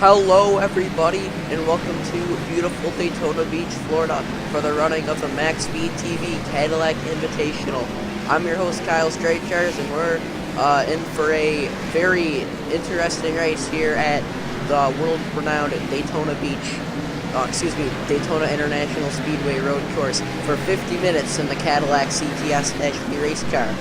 Hello everybody, and welcome to beautiful Daytona Beach, Florida, for the running of the MaxSpeedTV Cadillac Invitational. I'm your host, Kyle Straightjars, and we're in for a very interesting race here at the world-renowned Daytona Daytona International Speedway Road Course for 50 minutes in the Cadillac CTS HD race car.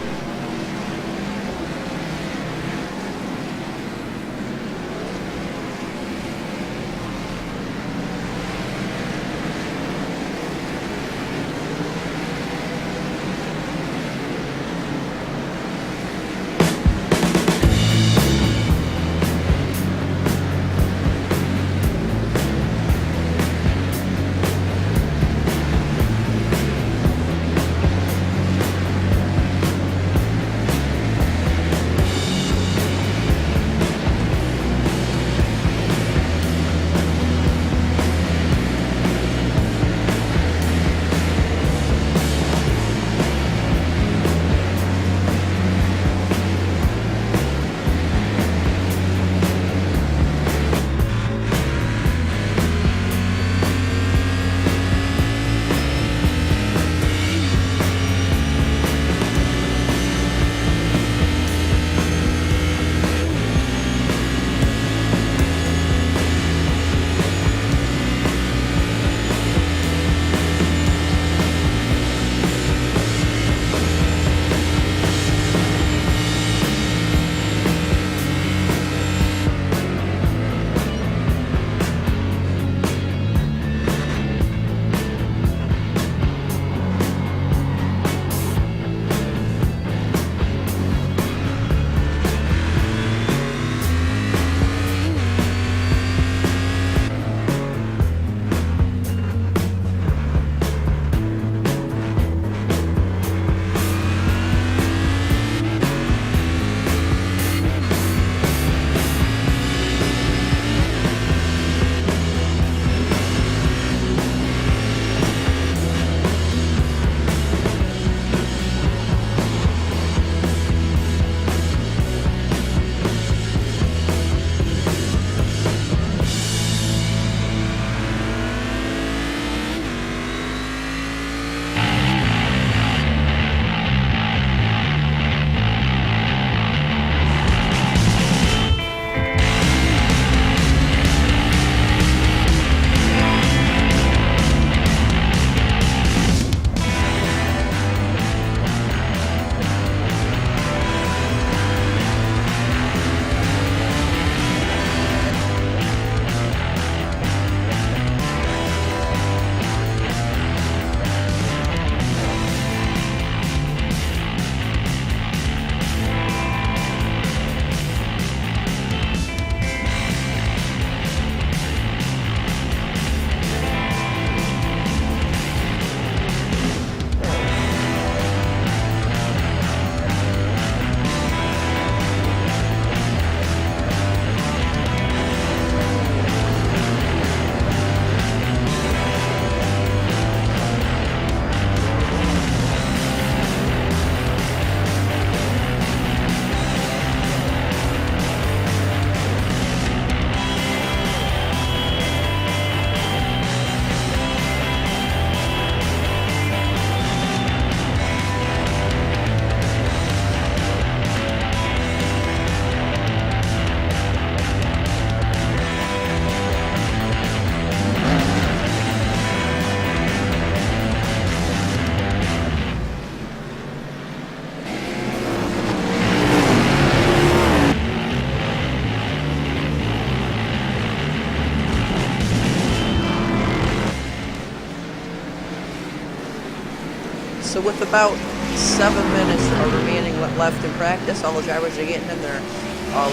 So with about 7 minutes remaining left in practice, all the drivers are getting in their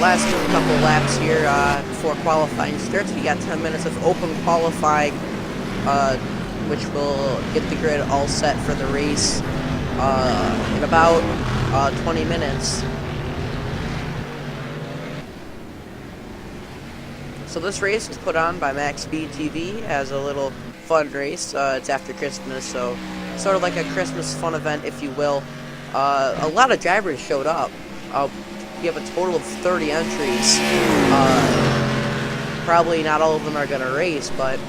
last couple laps here before qualifying starts. We got 10 minutes of open qualifying, which will get the grid all set for the race in about 20 minutes. So this race is put on by MaxSpeedTV as a little fun race. It's after Christmas, so sort of like a Christmas fun event, if you will. A lot of drivers showed up. We have a total of 30 entries. probably not all of them are going to race, but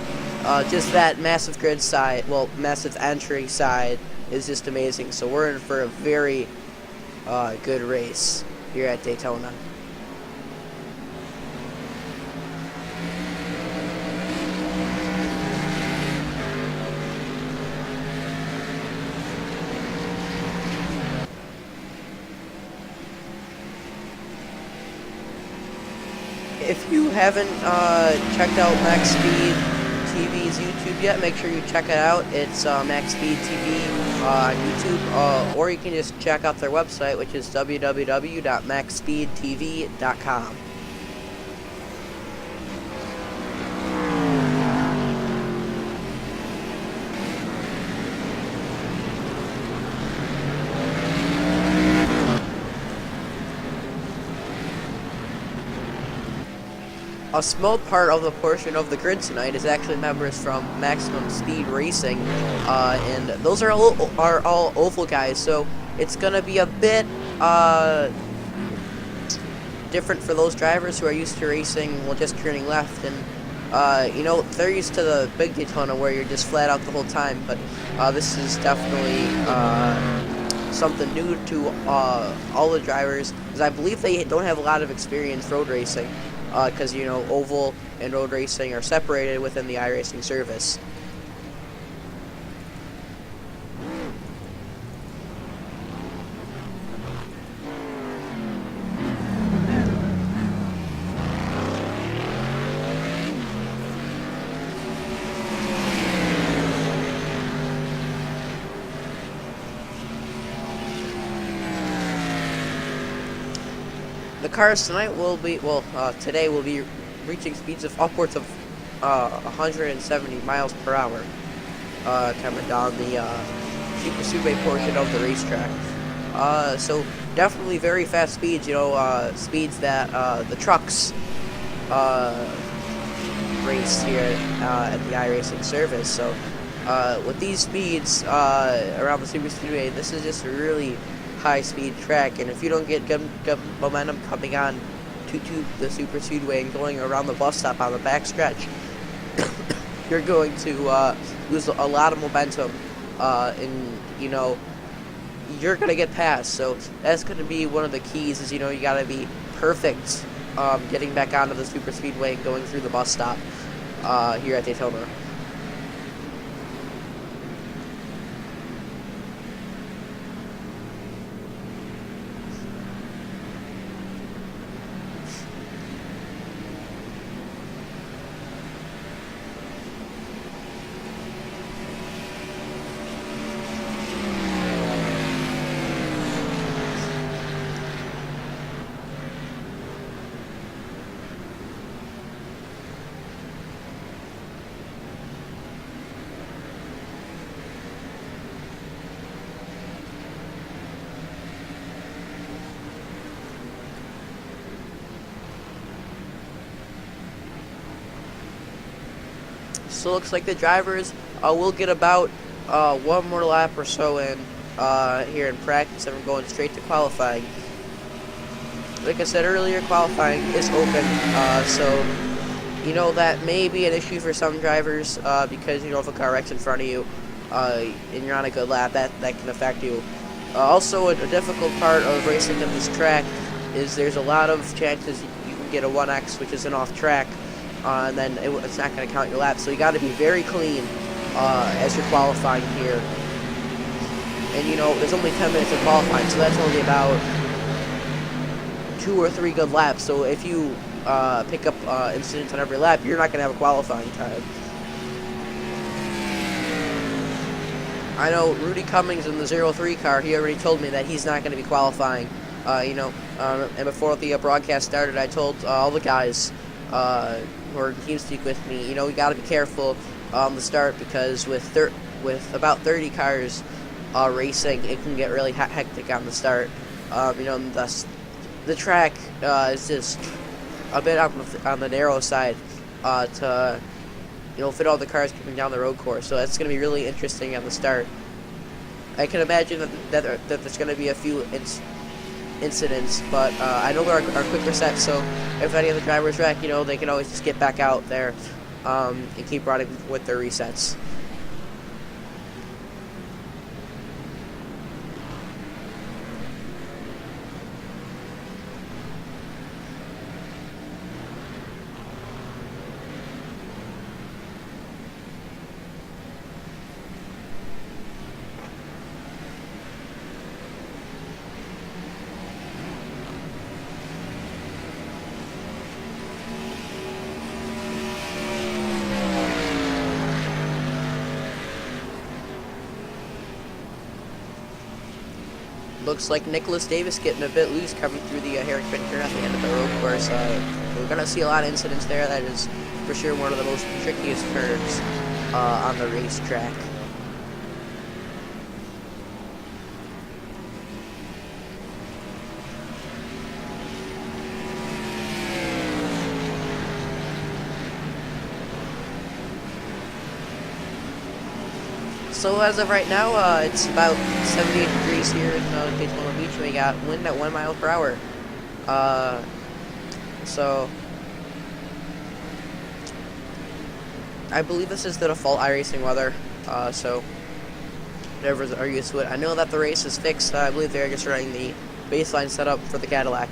just that massive grid side, well, massive entry side is just amazing. So we're in for a very good race here at Daytona. If you haven't checked out MaxSpeedTV's YouTube yet, make sure you check it out. It's MaxSpeedTV on YouTube, or you can just check out their website, which is www.maxspeedtv.com. A small part of the portion of the grid tonight is actually members from Maximum Speed Racing, and those are all oval guys, so it's going to be a bit different for those drivers who are used to racing, well, just turning left, and you know, they're used to the big Daytona where you're just flat out the whole time, but this is definitely something new to all the drivers, because I believe they don't have a lot of experience road racing. Because, you know, oval and road racing are separated within the iRacing service. The cars tonight will be, today will be reaching speeds of upwards of 170 miles per hour, coming down the Super Speedway portion of the racetrack. So definitely very fast speeds, you know, speeds that the trucks race here at the iRacing service. So with these speeds around the Super Speedway, this is just a really high-speed track, and if you don't get good momentum coming on to the Super Speedway and going around the bus stop on the backstretch, you're going to lose a lot of momentum, and you know, you're gonna get past. So that's gonna be one of the keys. Is, you know, you gotta be perfect getting back onto the Super Speedway and going through the bus stop here at Daytona. So it looks like the drivers will get about one more lap or so in here in practice, and we're going straight to qualifying. Like I said earlier, qualifying is open, so you know that may be an issue for some drivers because, you know, if a car wrecks in front of you and you're on a good lap, that can affect you. Also, a difficult part of racing on this track is there's a lot of chances you can get a 1X, which is an off track. And then it's not going to count your laps. So you got to be very clean as you're qualifying here. And, you know, there's only 10 minutes of qualifying, so that's only about 2 or 3 good laps. So if you pick up incidents on every lap, you're not going to have a qualifying time. I know Rudy Cummings in the 03 car, he already told me that he's not going to be qualifying. You know, and before the broadcast started, I told all the guys who are in TeamSpeak with me, you know, we got to be careful on the start, because with about 30 cars racing, it can get really hectic on the start. You know, the track is just a bit on the narrow side to, you know, fit all the cars coming down the road course. So that's going to be really interesting on the start. I can imagine that there's going to be a few incidents, but I know there are quick resets, so if any of the drivers wreck, you know, they can always just get back out there and keep running with their resets. Looks like Nicholas Davis getting a bit loose coming through the hairpin turn at the end of the road course. We're going to see a lot of incidents there. That is for sure one of the most trickiest turns on the racetrack. So as of right now, it's about 78 degrees here in Daytona Beach, and we got wind at 1 mile per hour. So I believe this is the default iRacing weather. So drivers are used to it. I know that the race is fixed. I believe they're just running the baseline setup for the Cadillac.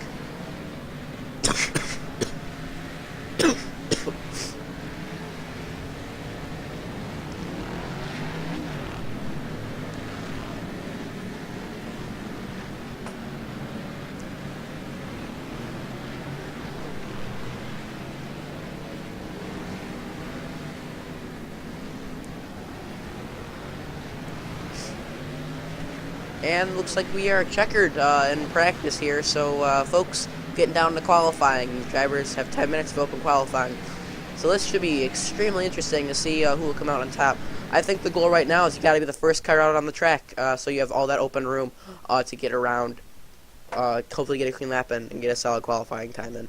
And looks like we are checkered in practice here, so folks, getting down to qualifying. Drivers have 10 minutes of open qualifying. So this should be extremely interesting to see who will come out on top. I think the goal right now is you got to be the first car out on the track, so you have all that open room to get around, hopefully get a clean lap and get a solid qualifying time in.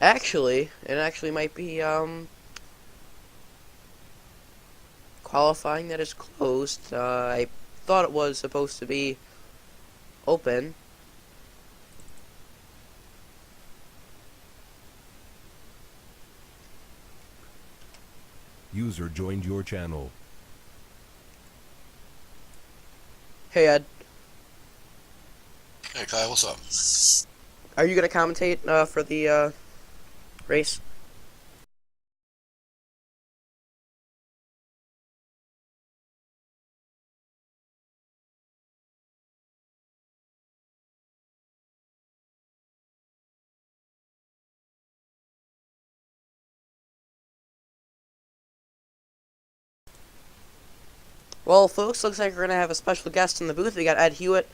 Actually, it actually might be qualifying that is closed. I thought it was supposed to be open. User joined your channel. Hey Ed. Hey Kyle, what's up? Are you gonna commentate for the race? Well, folks, looks like we're gonna have a special guest in the booth. We got Ed Hewitt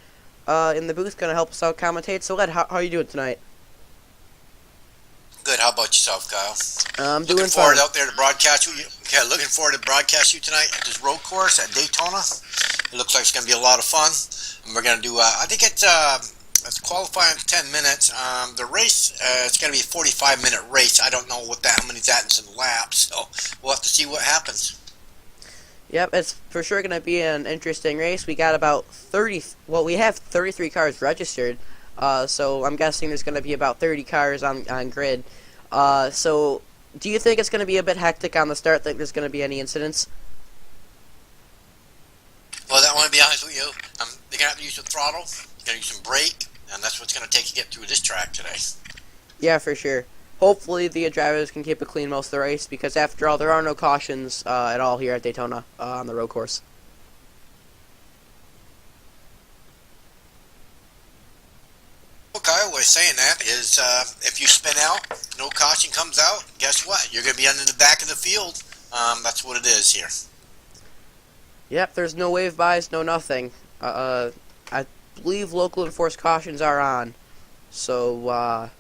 in the booth, gonna help us out commentate. So Ed, how are you doing tonight? Good. How about yourself, Kyle? I'm looking doing forward fine. out there to broadcast you. Okay, looking forward to broadcast you tonight at this road course at Daytona. It looks like it's gonna be a lot of fun, and we're gonna do. I think it's qualifying 10 minutes. The race it's gonna be a 45-minute race. I don't know how many that's in laps, so we'll have to see what happens. Yep, it's for sure going to be an interesting race. We got about 30, well, we have 33 cars registered, so I'm guessing there's going to be about 30 cars on grid. So, do you think it's going to be a bit hectic on the start? Think there's going to be any incidents? Well, I want to be honest with you. You're going to have to use the throttle, you're going to use some brake, and that's what's going to take to get through this track today. Yeah, for sure. Hopefully the drivers can keep it clean most of the race, because after all, there are no cautions at all here at Daytona on the road course. Okay, what I'm saying that is if you spin out, no caution comes out, guess what? You're going to be under the back of the field. That's what it is here. Yep, there's no wave bys, no nothing. I believe local enforced cautions are on, so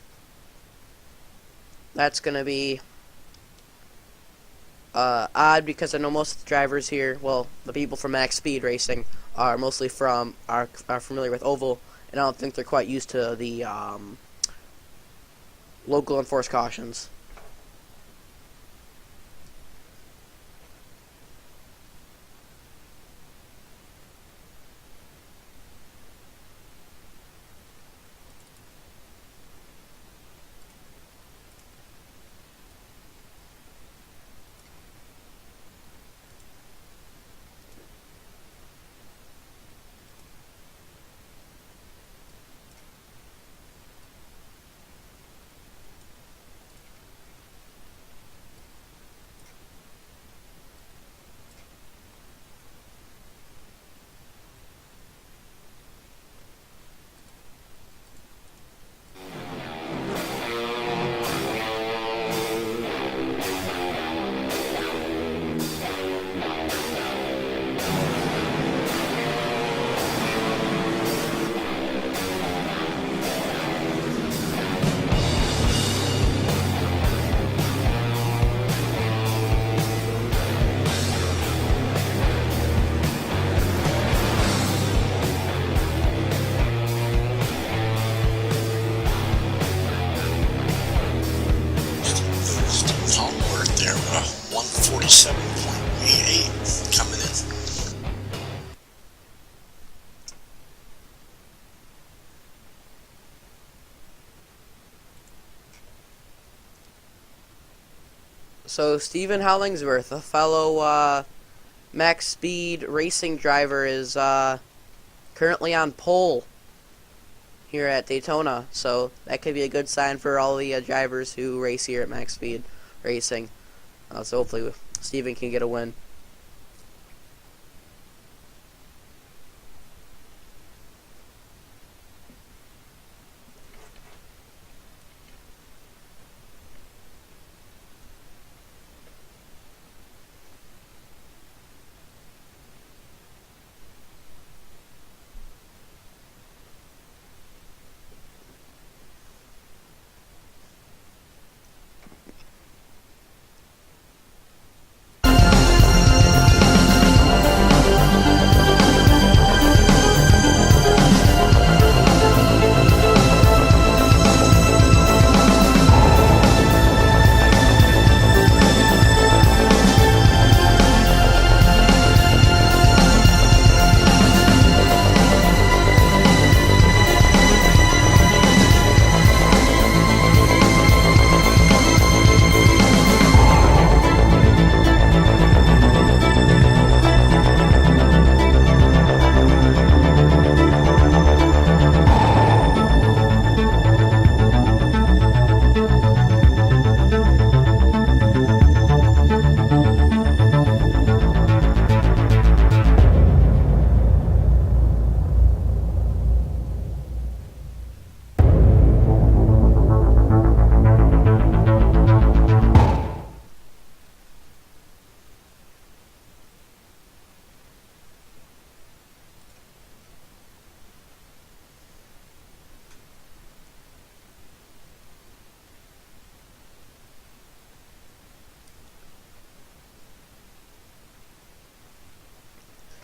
that's going to be odd, because I know most of the drivers here, well, the people from Max Speed Racing are mostly are familiar with Oval, and I don't think they're quite used to the local enforced cautions. So Stephen Hollingsworth, a fellow Max Speed racing driver, is currently on pole here at Daytona. So that could be a good sign for all the drivers who race here at Max Speed Racing. So hopefully Stephen can get a win.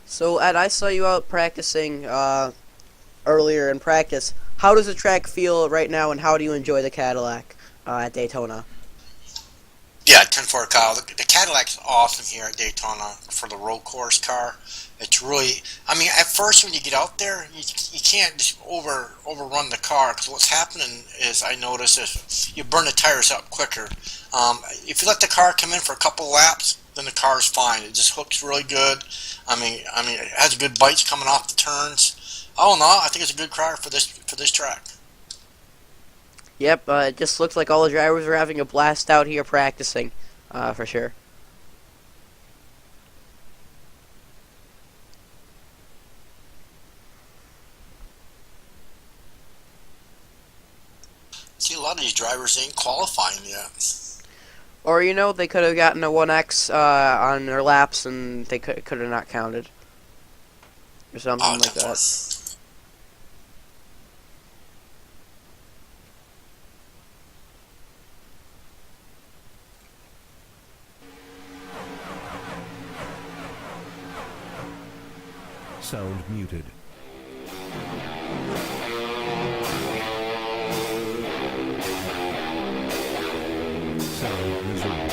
So Ed, I saw you out practicing earlier in practice. How does the track feel right now, and how do you enjoy the Cadillac at Daytona? Yeah, 10-4 Kyle. The Cadillac's awesome here at Daytona for the road course car. It's really, I mean, at first when you get out there, you can't just overrun the car, because what's happening is, I notice, is you burn the tires up quicker. If you let the car come in for a couple laps, then the car's fine. It just hooks really good. I mean, it has good bites coming off the turns. Oh no, I think it's a good car for this track. Yep, it just looks like all the drivers are having a blast out here practicing, for sure. See, a lot of these drivers ain't qualifying yet. Or, you know, they could have gotten a 1X on their laps and they could have not counted. Or something like that. Sound muted. Sound resumed.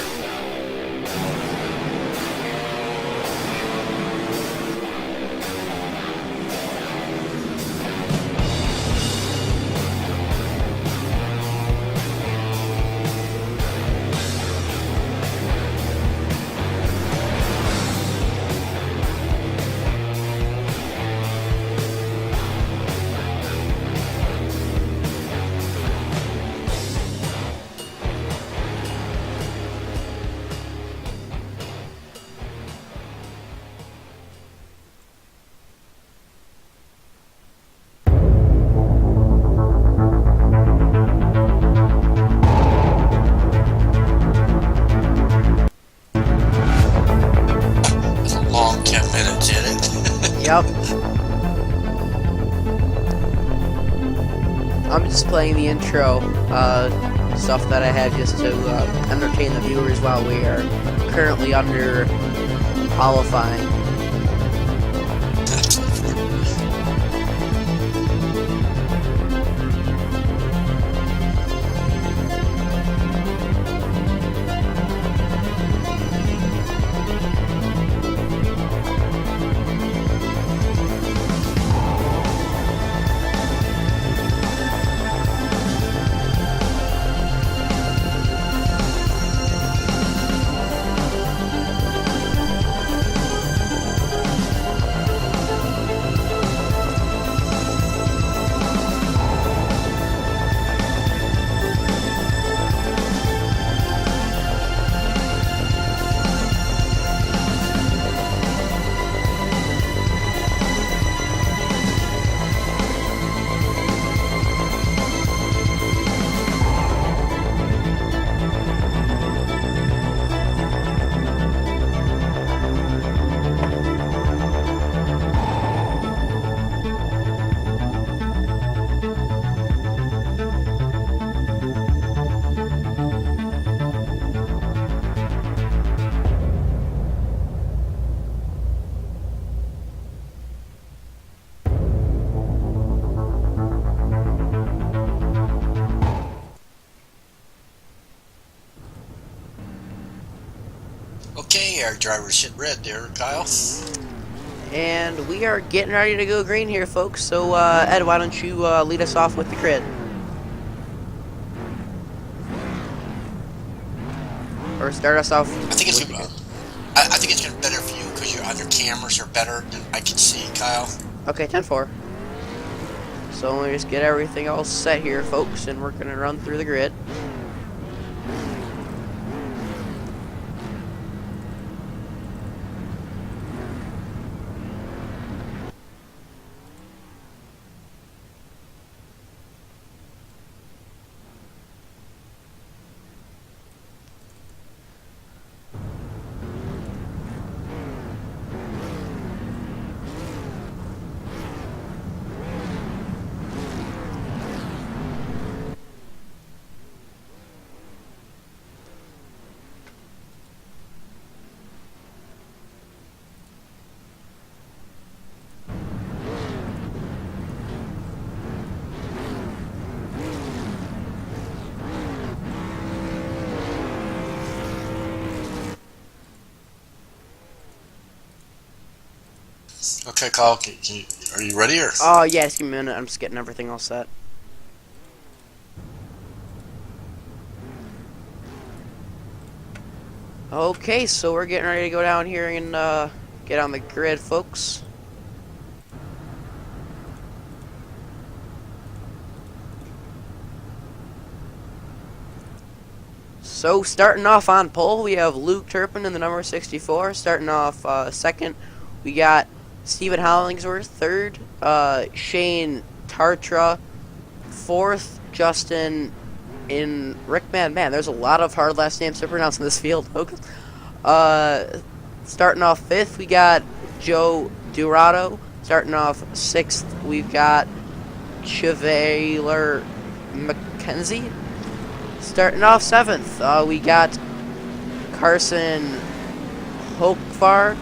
Yep. I'm just playing the intro stuff that I have just to entertain the viewers while we are currently under qualifying. Okay, our driver's hit red there, Kyle. And we are getting ready to go green here, folks. So, Ed, why don't you lead us off with the grid? Or start us off. I think it's gonna, I think it's gonna be better for you because your other cameras are better than I can see, Kyle. Okay, 10-4. So let me just get everything all set here, folks, and we're gonna run through the grid. Okay, Kyle, are you ready or? Oh, yeah, just give me a minute. I'm just getting everything all set. Okay, so we're getting ready to go down here and get on the grid, folks. So, starting off on pole, we have Luke Turpin in the number 64. Starting off second, we got Stephen Hollingsworth. Third, Shane Tartra. Fourth, Justin in Rickman. Man, there's a lot of hard last names to pronounce in this field. Starting off fifth, we got Joe Durado. Starting off sixth, we've got Chevalier McKenzie. Starting off seventh, we got Carson Hokvar.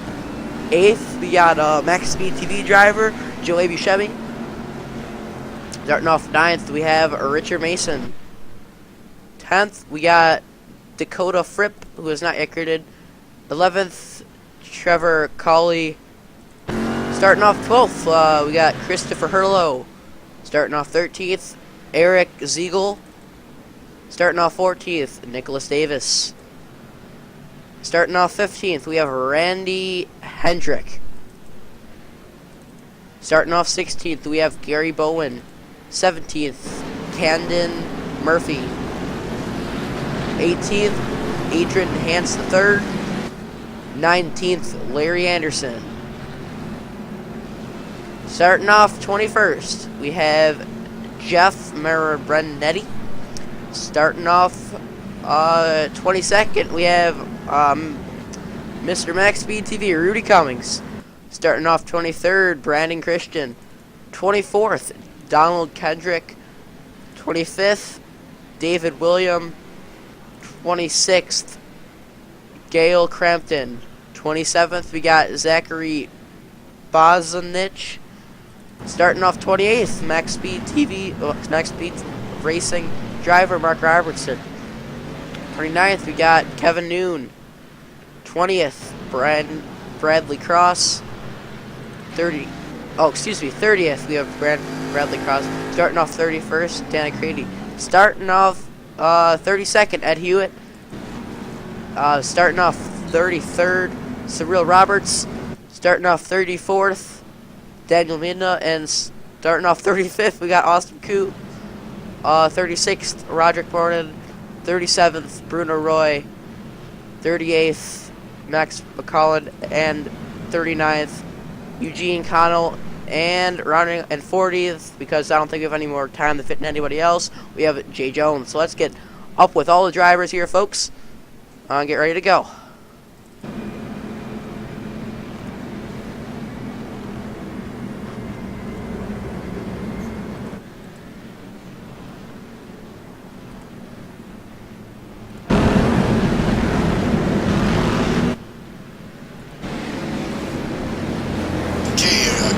Eighth, we got MaxSpeedTV driver Joey Buscemi. Starting off ninth, we have Richard Mason. 10th, we got Dakota Fripp, who is not yet graded. 11th, Trevor Colley. Starting off 12th, we got Christopher Hurlow. Starting off 13th, Eric Ziegel. Starting off 14th, Nicholas Davis. Starting off 15th, we have Randy Hendrick. Starting off 16th, we have Gary Bowen. 17th, Camden Murphy. 18th, Adrian Hans III. 19th, Larry Anderson. Starting off 21st, we have Jeff Marabrenetti. Starting off 22nd, we have Mr. MaxSpeedTV, Rudy Cummings. Starting off 23rd, Brandon Christian. 24th, Donald Kendrick. 25th, David William. 26th, Gail Crampton. 27th, we got Zachary Bozanich. Starting off 28th, MaxSpeed Racing driver Mark Robertson. 29th, we got Kevin Noon. 20th, Bradley Cross. 30th, we have Bradley Cross. Starting off 31st, Dana Crady. Starting off 32nd, Ed Hewitt. Starting off 33rd, Cyril Roberts. Starting off 34th, Daniel Mina. And starting off 35th, we got Austin Koo. 36th, Roderick Morton. 37th, Bruno Roy. 38th, Max McCollin. And 39th, Eugene Connell. And rounding and 40th, because I don't think we have any more time to fit in anybody else, we have Jay Jones. So let's get up with all the drivers here, folks. Get ready to go.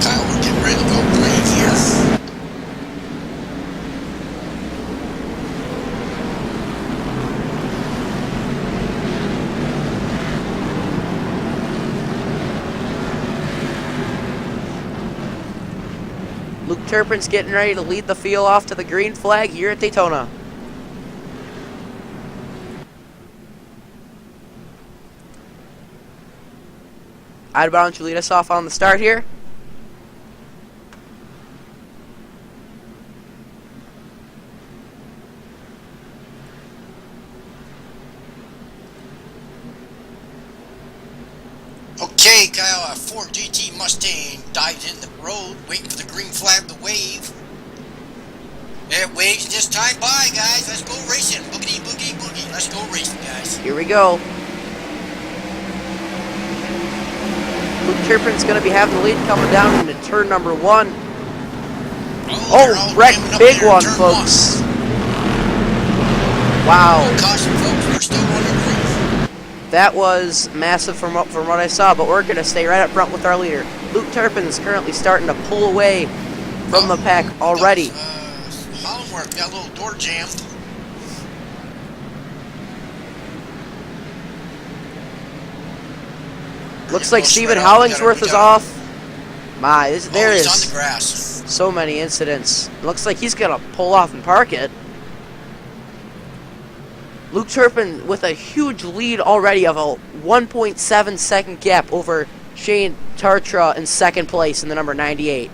Kyle, we're getting ready to go green here. Luke Turpin's getting ready to lead the field off to the green flag here at Daytona. Ida, why don't you lead us off on the start here? Okay, Kyle, a Ford GT Mustang dives in the road, waiting for the green flag to wave. It waves this time. Bye, guys. Let's go racing. Boogity, boogie, boogie. Let's go racing, guys. Here we go. Luke Turpin's going to be having the lead coming down into turn number 1. Oh, wreck, big one, folks. Wow. Oh, caution, folks. We're still on the green. That was massive from what I saw, but we're going to stay right up front with our leader. Luke Turpin is currently starting to pull away from the pack already. Hollenworth got a little door jammed. Looks like Stephen Hollingsworth is off. There he's is on the grass. so many incidents. Looks like he's going to pull off and park it. Luke Turpin with a huge lead already of a 1.7 second gap over Shane Tartra in second place in the number 98.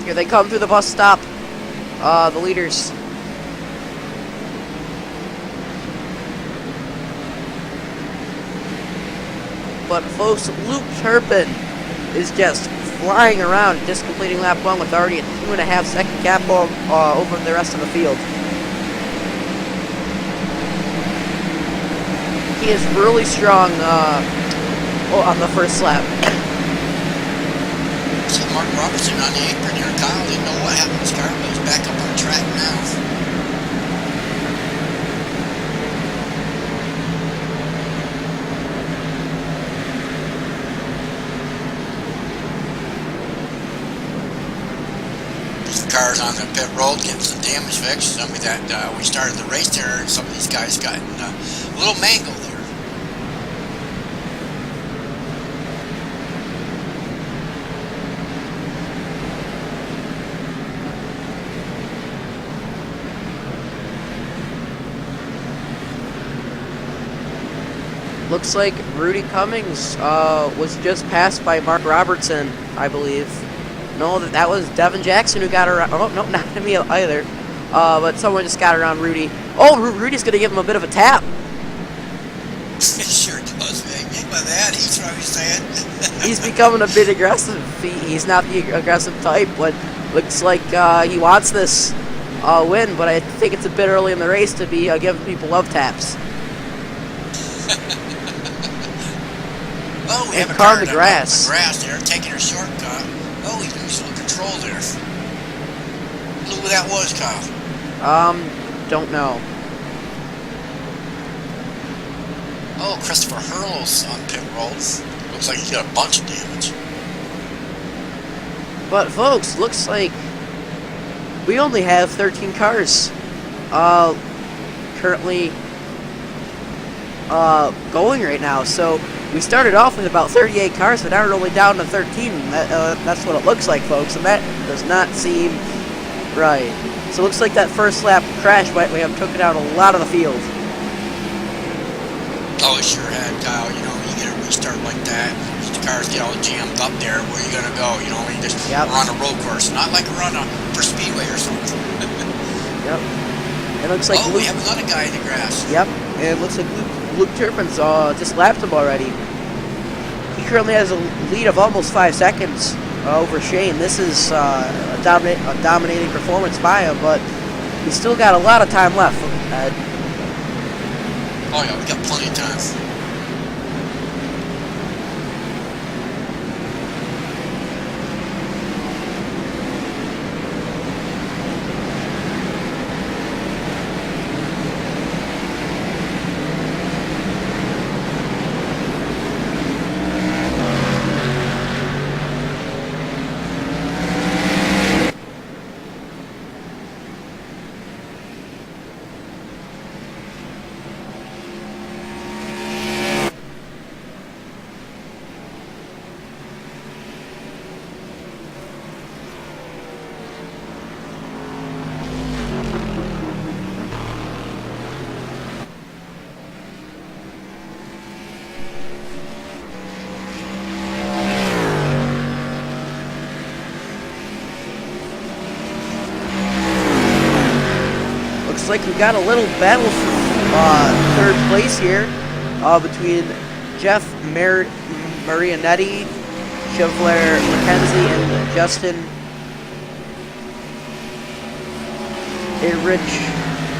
Here they come through the bus stop, the leaders. But folks, Luke Turpin is just flying around, just completing lap 1 with already a 2.5 second gap over the rest of the field. He is really strong on the first lap. See Mark Robertson on the apron here. Kyle didn't know what happened to his car, but he's back up on the track now. These cars on the pit road getting some damage fixed. Somebody that we started the race there, and some of these guys got a little mangled there. Looks like Rudy Cummings was just passed by Mark Robertson, I believe. No, that was Devin Jackson who got around. Oh, no, not me either. But someone just got around Rudy. Oh, Rudy's going to give him a bit of a tap. He sure does, man. Get by that. He's probably saying. He's becoming a bit aggressive. He's not the aggressive type, but looks like he wants this win. But I think it's a bit early in the race to be giving people love taps. Oh, we have a car car in the grass. There, taking a shortcut. Oh, he's losing control there. Who that was, Kyle? Don't know. Oh, Christopher Hurl's on pit roads. Looks like he's got a bunch of damage. But folks, looks like we only have 13 cars currently going right now. So we started off with about 38 cars, but now we're only down to 13. That's what it looks like, folks, and that does not seem right. So it looks like that first lap crash might have took it out a lot of the field. Oh, it sure had, Kyle. You know, you get a restart like that, the cars get all jammed up there. Where are you going to go? You know, you just run a road course, not like run for Speedway or something. Yep. It looks like we have another guy in the grass. Yep. And it looks like Luke Turpin's just lapped him already. He currently has a lead of almost 5 seconds over Shane. This is a dominating performance by him, but he's still got a lot of time left. Oh yeah, we got plenty of time. like we got a little battle for third place here between Jeff Marianetti, Chevalier McKenzie, and Justin Rich.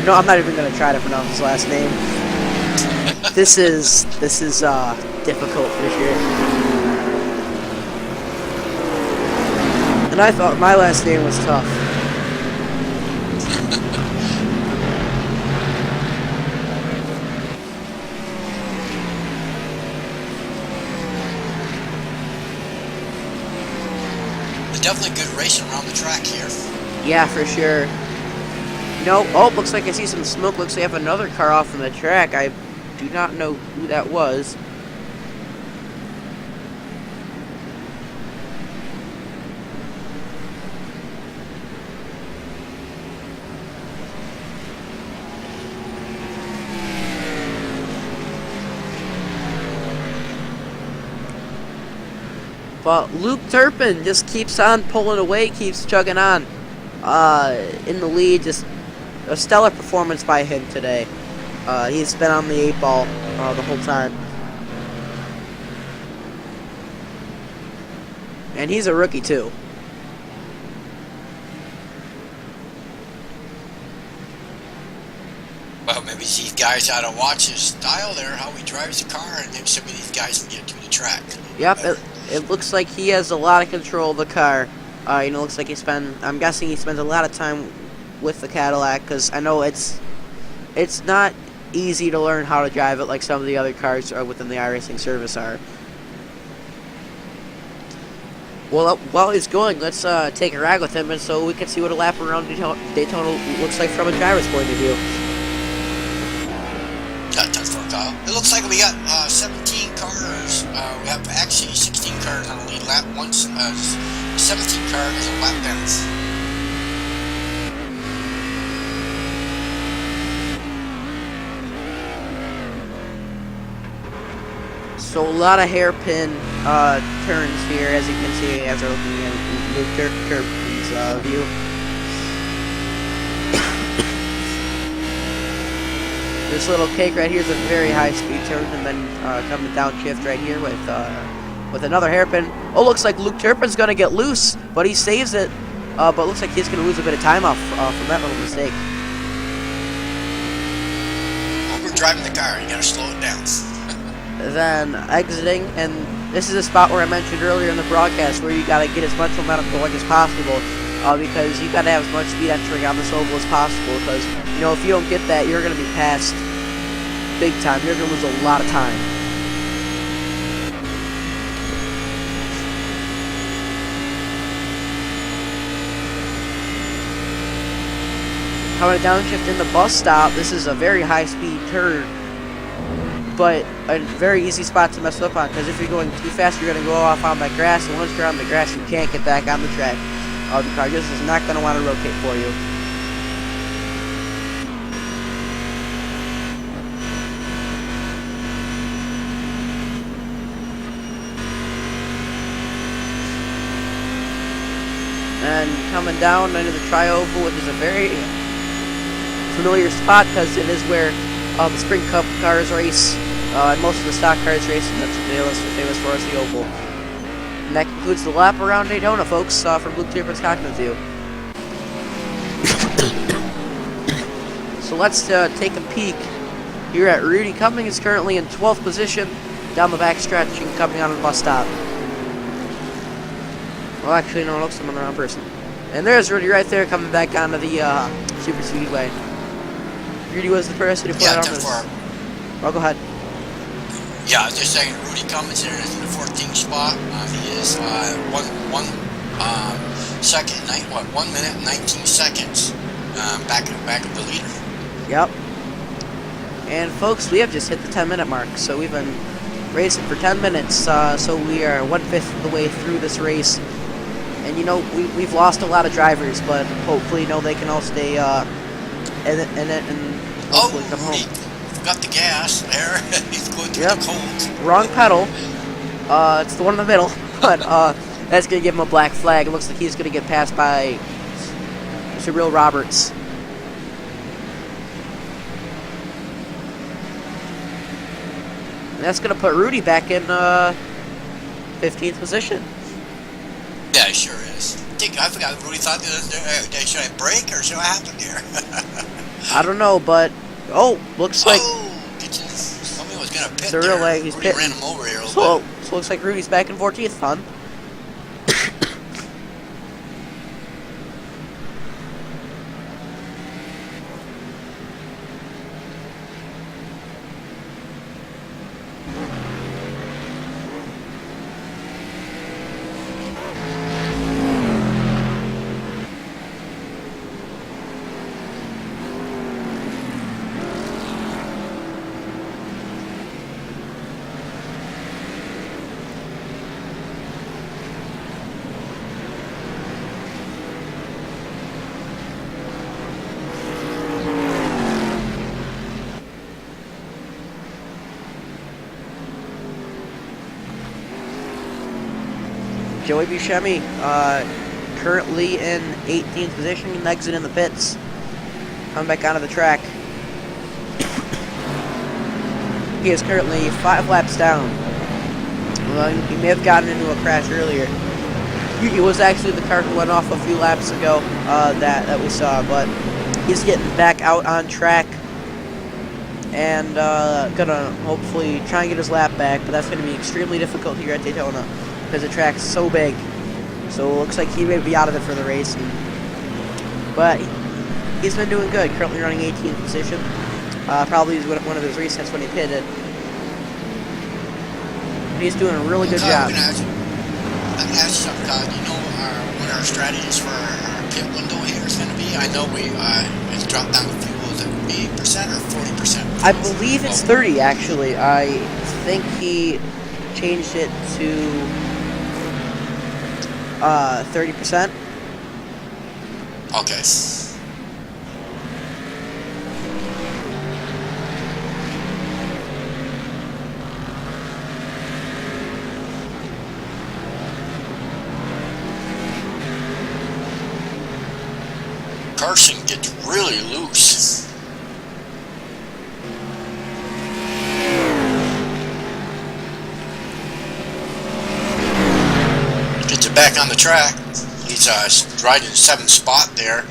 No, I'm not even gonna try to pronounce his last name. This is difficult for sure. And I thought my last name was tough. Definitely good racing around the track here. Yeah, for sure. You know, oh, looks like I see some smoke. Looks like I have another car off on the track. I do not know who that was. But Luke Turpin just keeps on pulling away, keeps chugging on in the lead. Just a stellar performance by him today. He's been on the 8 ball the whole time. And he's a rookie too. Well, maybe these guys ought to watch his style there, how he drives the car, and maybe some of these guys can get to the track. Yep, it looks like he has a lot of control of the car. You know, looks like I'm guessing he spends a lot of time with the Cadillac, because I know it's not easy to learn how to drive it like some of the other cars within the iRacing service are. Well, while he's going, let's take a ride with him, and so we can see what a lap around Daytona looks like from a driver's point of view. It looks like we got 17 cars. We have actually 16 cars on the lead lap. 17 cars on lap bends. So a lot of hairpin turns here, as you can see, as we're looking at Luke Turpin's view. This little cake right here is a very high-speed turn, and then coming downshift right here with another hairpin. Oh, looks like Luke Turpin's gonna get loose, but he saves it. But looks like he's gonna lose a bit of time off from that little mistake. When we're driving the car, you gotta slow it down. Then exiting, and this is a spot where I mentioned earlier in the broadcast where you gotta get as much momentum going as possible. Because you gotta have as much speed entering on this oval as possible, because, you know, if you don't get that, you're gonna be passed big time. You're gonna lose a lot of time. Coming downshift in the bus stop, this is a very high speed turn, but a very easy spot to mess up on, because if you're going too fast, you're gonna go off on that grass, and once you're on the grass, you can't get back on the track. The car just is not going to want to rotate for you. And coming down into the tri-oval, which is a very familiar spot because it is where the Sprint Cup cars race, and most of the stock cars race, and that's what they're famous for, is the oval. And that concludes the lap around Daytona, folks, from Luke Turpin's cockpit view. So let's take a peek here at Rudy Cummings, currently in 12th position, down the back stretch and coming on the bus stop. Well, actually, no, it looks like I'm the wrong person. And there's Rudy right there, coming back onto the Super Speedway. Rudy was the first to put out on this. Oh, go ahead. Yeah, I was just saying, Rudy Cummings here is in the 14th spot. He is 1 minute and 19 seconds back of the leader. Yep. And folks, we have just hit the 10-minute mark, so we've been racing for 10 minutes. So we are 1/5 of the way through this race, and you know we've lost a lot of drivers, but hopefully, you know, they can all stay and hopefully come home. Got the gas there. He's going through the cold. Wrong pedal. It's the one in the middle, but that's gonna give him a black flag. It looks like he's gonna get passed by Mr. Real Roberts. that's going to put Rudy back in 15th position. Yeah, it sure is. I forgot. Rudy thought, should I break or should I happen here? I don't know, but looks like Somebody was gonna pit the real way he's Rudy pitting. ran him over here a little bit. So looks like Rudy's back in 14th, hon. Joey Buscemi, currently in 18th position, and exit in the pits. Coming back onto the track. He is currently 5 laps down. He may have gotten into a crash earlier. He was actually the car who went off a few laps ago that we saw, but he's getting back out on track and gonna hopefully try and get his lap back, but that's gonna be extremely difficult here at Daytona because the track's so big. So it looks like he may be out of it for the race. But he's been doing good, currently running 18th position. Probably one of his resets when he pitted. He's doing a really good job. I'm gonna ask you something, Kyle. Do you know what our strategies for our pit window here is going to be? I know it's dropped down to fuel. Is it 8% or 40%? I believe it's 30, actually. I think he changed it to 30%. Okay. Carson gets really loose. Gets it back on the track. He's riding 7th spot there.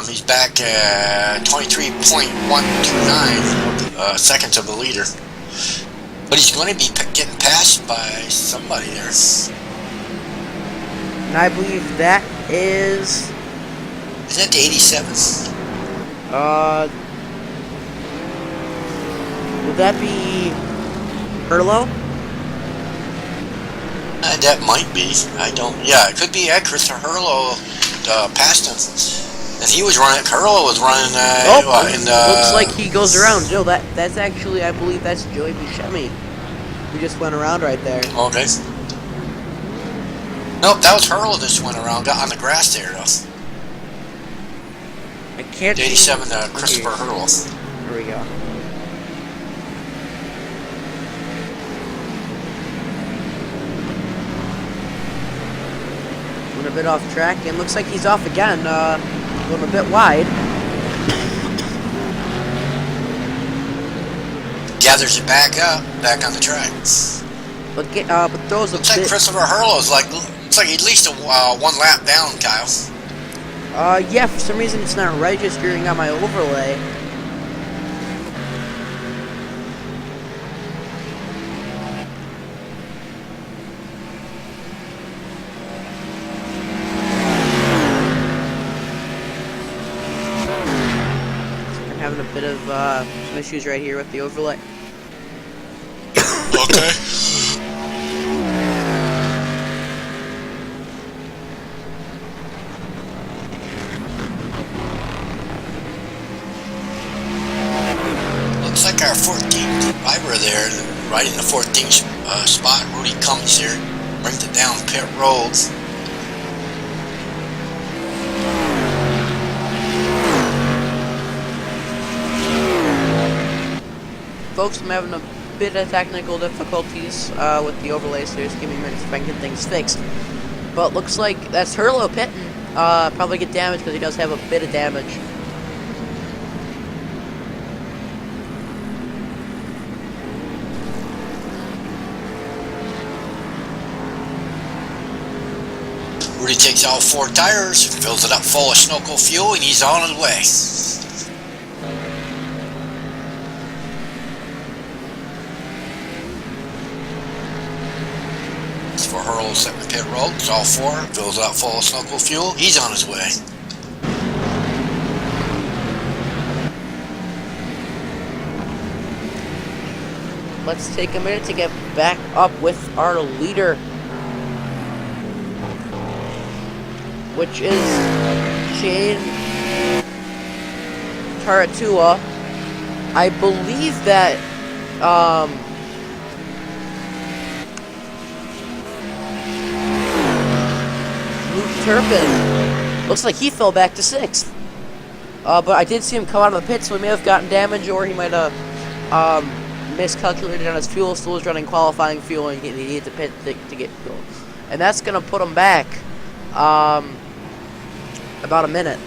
He's back 23.129 seconds of the leader. But he's going to be getting passed by somebody there. And I believe that is... Is that the 87? Would that be Hurlo? That might be. I don't. Yeah, it could be. Yeah, Christopher Hurlo passed him. If he was running, Hurlo was running. Looks like he goes around. Joe, that's actually, I believe that's Joey Buscemi. He just went around right there. Okay. Nope, that was Hurlo that just went around. Got on the grass there, though. I can't. 87, Christopher Hurlo. Here we go. Went a bit off track, and looks like he's off again. Going a bit wide. Gathers it back up, back on the track. But throws a looks bit. like Christopher Hurlo's looks like at least 1 lap down, Kyle. Yeah, for some reason it's not registering on my overlay. I'm having a bit of some issues right here with the overlay. Okay. Looks like our 14th driver there, riding the 14th spot, Rudy Cummins here, brings it down pit road. Folks, I'm having a bit of technical difficulties with the overlay, so just give me a minute if I can get things fixed. But looks like that's Hurlo pitting. Probably get damaged because he does have a bit of damage. Rudy takes out 4 tires, fills it up full of snow cold fuel, and he's on his way. As for Hurl setting the pit road, it's all 4, fills it up full of snow cold fuel, he's on his way. Let's take a minute to get back up with our leader, which is Shane Taratua. I believe that Luke Turpin looks like he fell back to 6th. But I did see him come out of the pit, so he may have gotten damage, or he might have miscalculated on his fuel. Still was running qualifying fuel, and he needed to pit to get fuel. And that's going to put him back about a minute.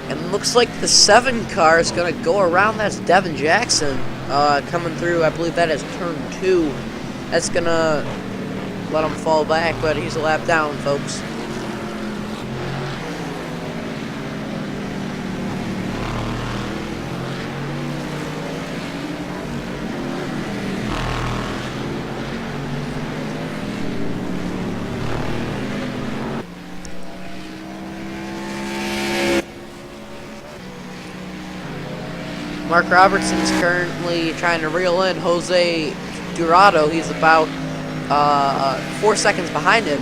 And looks like the 7 car is going to go around. That's Devin Jackson coming through. I believe that is turn 2. That's going to let him fall back, but he's a lap down, folks. Mark Robertson's currently trying to reel in Jose Dorado. He's about 4 seconds behind him.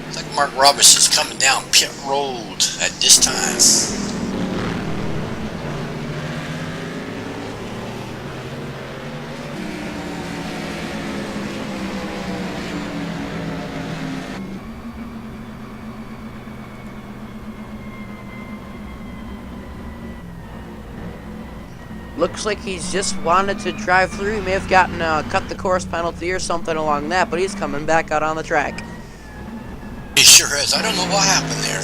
Looks like Mark Robertson's coming down pit road at this time. Looks like he's just wanted to drive through. He may have gotten a cut the course penalty or something along that, but he's coming back out on the track. He sure is. I don't know what happened there.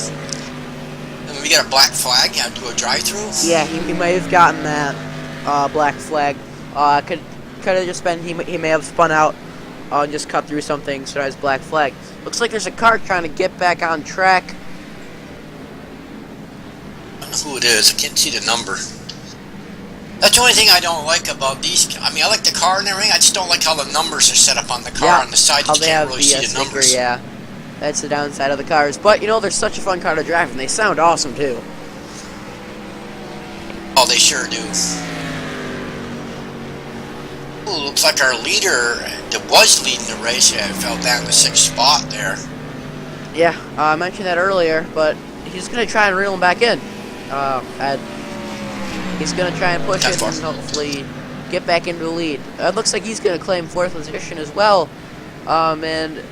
I mean, we got a black flag. You have to do a drive-through. Yeah, he may have gotten that black flag. Could have just been he may have spun out and just cut through something, so that's black flag. Looks like there's a car trying to get back on track. I don't know who it is. I can't see the number. That's the only thing I don't like about these. I mean, I like the car and everything. I just don't like how the numbers are set up on the car on the side. How You they can't have really the see the sticker, numbers. yeah. That's the downside of the cars. But, you know, they're such a fun car to drive, and they sound awesome, too. Oh, they sure do. Ooh, looks like our leader that was leading the race fell down to 6th spot there. Yeah, I mentioned that earlier, but he's going to try and reel him back in. He's going to try and push it and hopefully get back into the lead. It looks like he's going to claim 4th position as well. And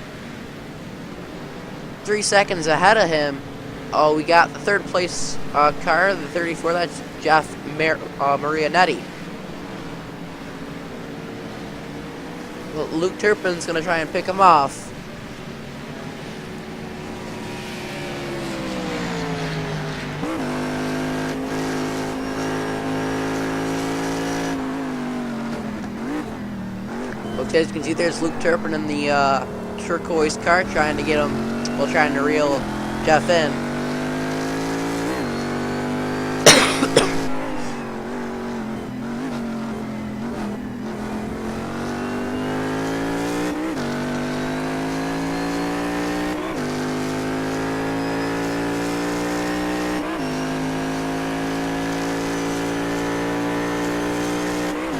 3 seconds ahead of him, we got the 3rd place car, the 34. That's Jeff Marianetti. Well, Luke Turpin's going to try and pick him off. Okay, as you can see, there's Luke Turpin in the turquoise car trying to get him, well, trying to reel Jeff in.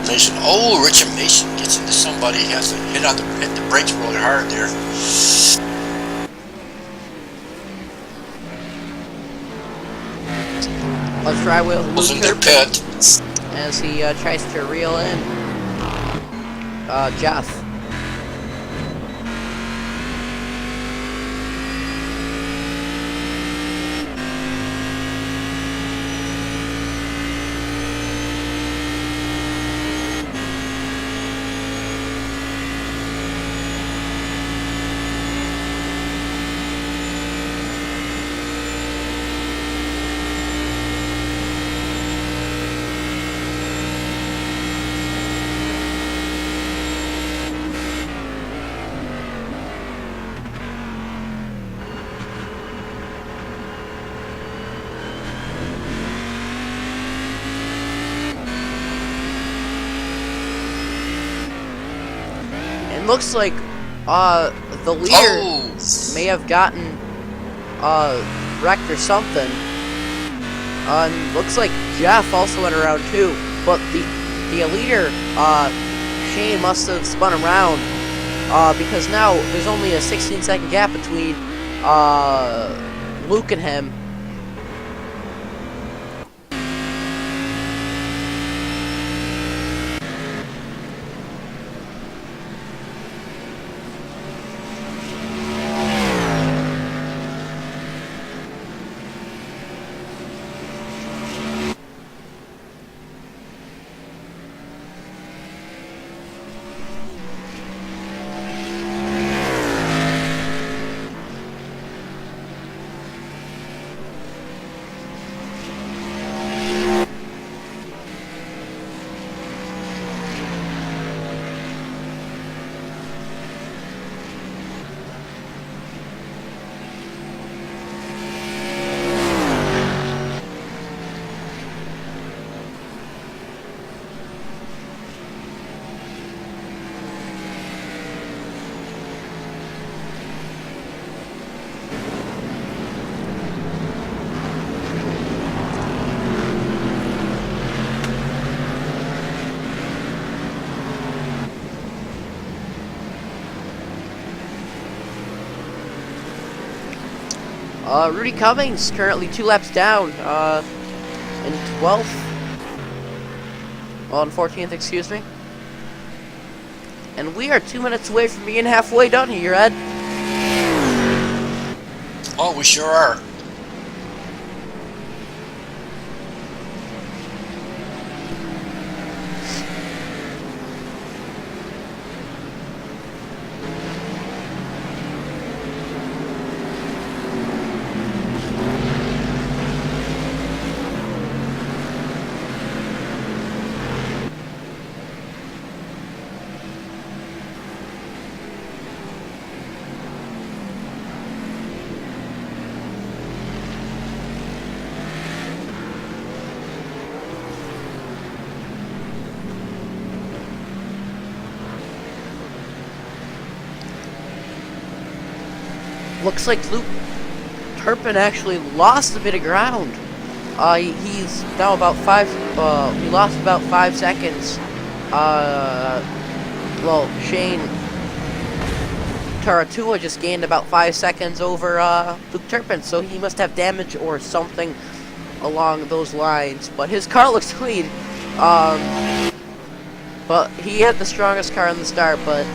Mason. Oh, Richard Mason gets into somebody. He has to hit the brakes really hard there. Let's try with Luke Turpin pit as he tries to reel in Jeff. looks like the leader may have gotten wrecked or something. And looks like Jeff also went around too, but the leader Shane must have spun around because now there's only a 16-second gap between Luke and him. Rudy Cummings currently 2 laps down, in 12th. Well, in 14th, excuse me. And we are 2 minutes away from being halfway done here, Ed. Oh, we sure are. Looks like Luke Turpin actually lost a bit of ground. He's now about he lost about 5 seconds. Well, Shane Taratua just gained about 5 seconds over Luke Turpin, so he must have damage or something along those lines. But his car looks clean. But he had the strongest car in the start, but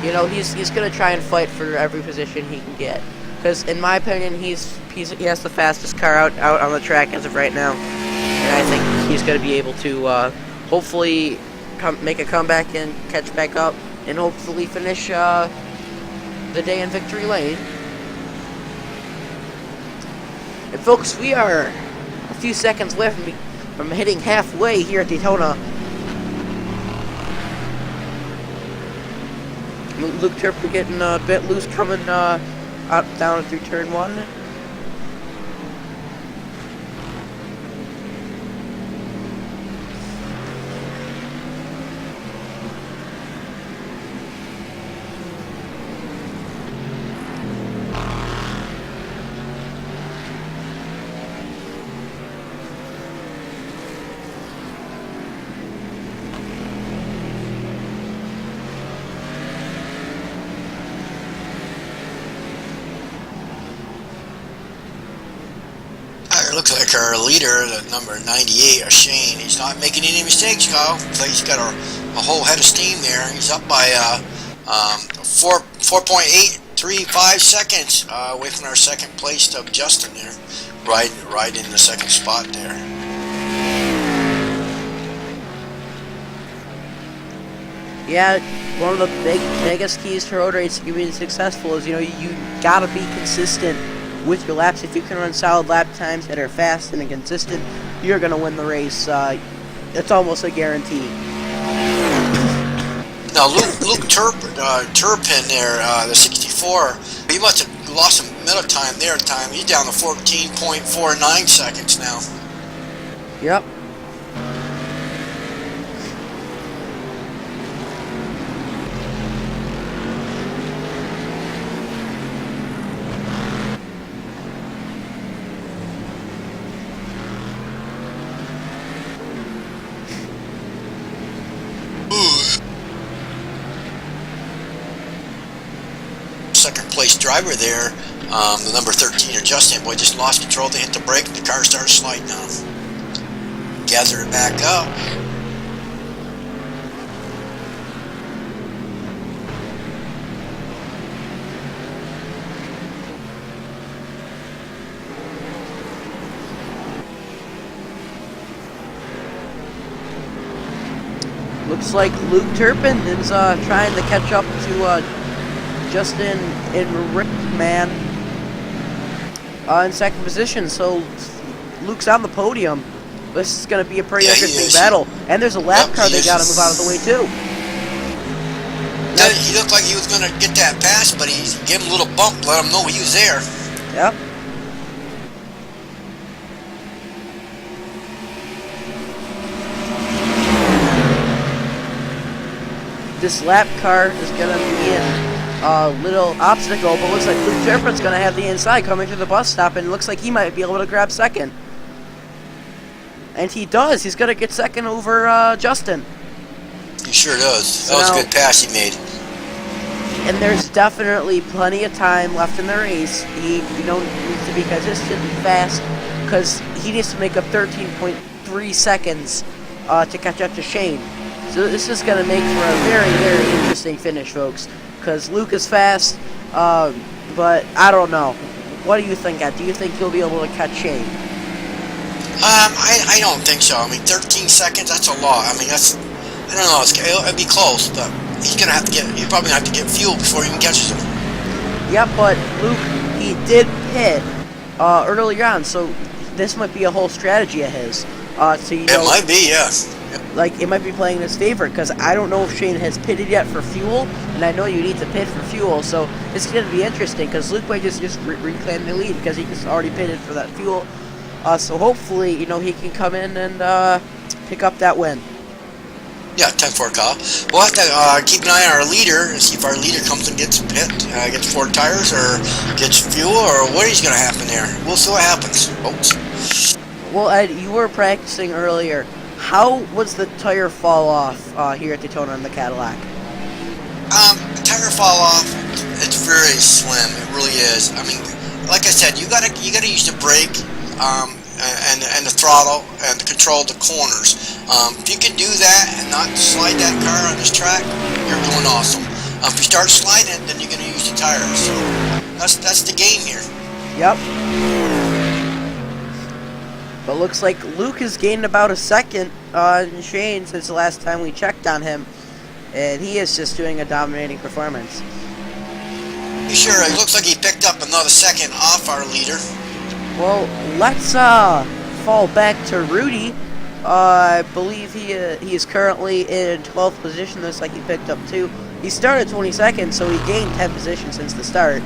you know, he's gonna try and fight for every position he can get. Because in my opinion, he has the fastest car out on the track as of right now, and I think he's gonna be able to hopefully make a comeback and catch back up, and hopefully finish the day in victory lane. And folks, we are a few seconds away from hitting halfway here at Daytona. Luke Turpin getting a bit loose coming down through turn 1. Looks like our leader, the number 98, Shane, he's not making any mistakes, Kyle. He's got a whole head of steam there. He's up by 4.835 seconds away from our second place of Justin there, right in the second spot there. Yeah, one of the biggest keys to road racing to being successful is, you know, you gotta be consistent with your laps. If you can run solid lap times that are fast and consistent, you're gonna win the race. It's almost a guarantee. Now Luke Turpin there, the 64, he must have lost some middle time there. He's down to 14.49 seconds now. Yep. second place driver there, the number 13 or Justin, boy, just lost control. They hit the brake and the car started sliding off. Gather it back up. Looks like Luke Turpin is trying to catch up to Justin and Rickman in second position. So Luke's on the podium. This is going to be a pretty interesting battle. And there's a lap car they got to move out of the way too. He looked like he was going to get that pass, but he gave him a little bump, let him know he was there. Yep. This lap car is going to be in a little obstacle, but looks like Luke Turpin's going to have the inside coming through the bus stop, and it looks like he might be able to grab second. And he does. He's going to get second over Justin. He sure does. That was a good pass he made. And there's definitely plenty of time left in the race. He needs to be consistent and fast, because he needs to make up 13.3 seconds to catch up to Shane. So this is going to make for a very, very interesting finish, folks, because Luke is fast, but I don't know. What do you think, Ed? Do you think he'll be able to catch Shane? I don't think so. I mean, 13 seconds, that's a lot. I mean, I don't know, it'll be close, but he'll probably have to get fuel before he even catches him. Yeah, but Luke, he did pit earlier on, so this might be a whole strategy of his. It might be, yeah. Like, it might be playing in his favor, because I don't know if Shane has pitted yet for fuel, and I know you need to pit for fuel, so it's going to be interesting, because Luke might just reclaim the lead, because he's already pitted for that fuel. So hopefully, he can come in and pick up that win. Yeah, 10-4 call. We'll have to keep an eye on our leader and see if our leader comes and gets pit, gets 4 tires, or gets fuel, or what is going to happen there. We'll see what happens, folks. Well, Ed, you were practicing earlier. How was the tire fall off here at Daytona in the Cadillac? Tire fall off, it's very slim. It really is. I mean, like I said, you gotta use the brake and the throttle and control the corners. If you can do that and not slide that car on this track, you're doing awesome. If you start sliding it, then you're gonna use the tires. So that's the game here. Yep. But looks like Luke has gained about a second in Shane since the last time we checked on him. And he is just doing a dominating performance. Sure, it looks like he picked up another second off our leader. Well, let's fall back to Rudy. I believe he is currently in 12th position. Looks like he picked up 2. He started 22nd, so he gained 10 positions since the start.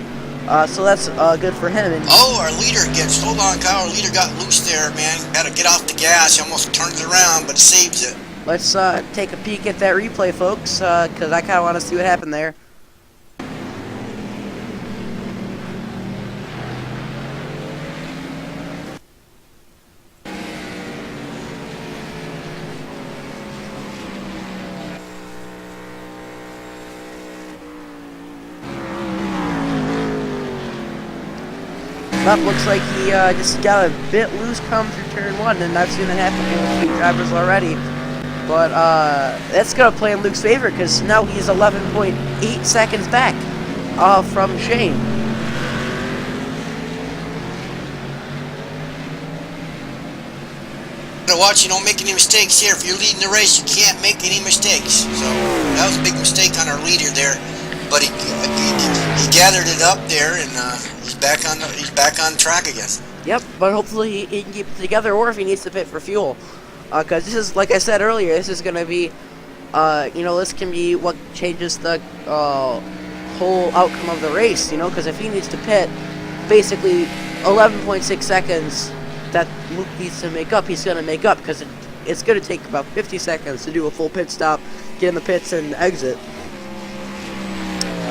So that's good for him. And our leader hold on, Kyle. Our leader got loose there, man. Had to get off the gas. He almost turns it around, but saves it. Let's take a peek at that replay, folks, because I kind of want to see what happened there. That looks like he just got a bit loose coming through turn 1, and I've seen it happen with 2 drivers already. But that's going to play in Luke's favor, because now he's 11.8 seconds back from Shane. Watch, you don't make any mistakes here. If you're leading the race, you can't make any mistakes. So that was a big mistake on our leader there, but he gathered it up there, and he's back on track again. Yep, but hopefully he can keep it together, or if he needs to pit for fuel, because this is, like I said earlier, this is going to be, this can be what changes the whole outcome of the race. Because if he needs to pit, basically 11.6 seconds that Luke needs to make up, he's going to make up, because it's going to take about 50 seconds to do a full pit stop, get in the pits, and exit.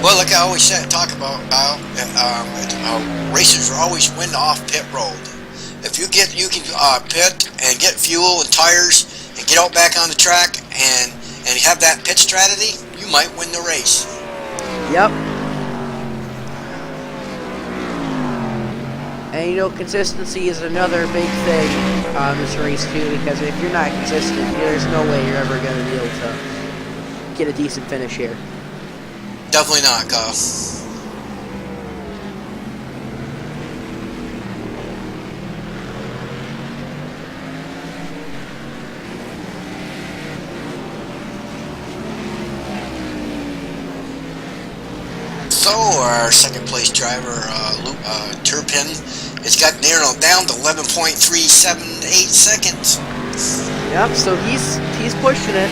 Well, like I always talk about, racers are always win off pit road. If you can pit and get fuel and tires and get out back on the track and have that pit strategy, you might win the race. Yep. And you know, consistency is another big thing on this race too, because if you're not consistent, there's no way you're ever going to be able to get a decent finish here. Definitely not, Kyle. So our second place driver, Turpin, it's got narrowed down to 11.378 seconds. Yep, so he's pushing it.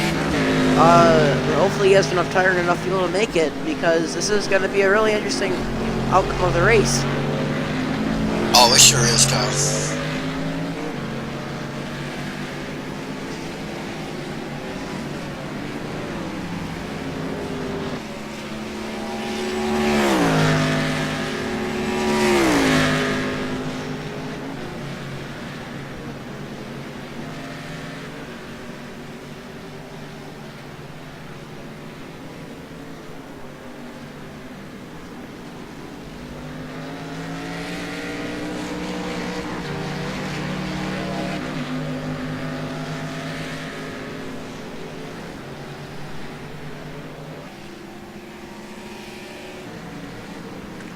Hopefully he has enough tire and enough fuel to make it, because this is going to be a really interesting outcome of the race. Oh, it sure is, Kyle.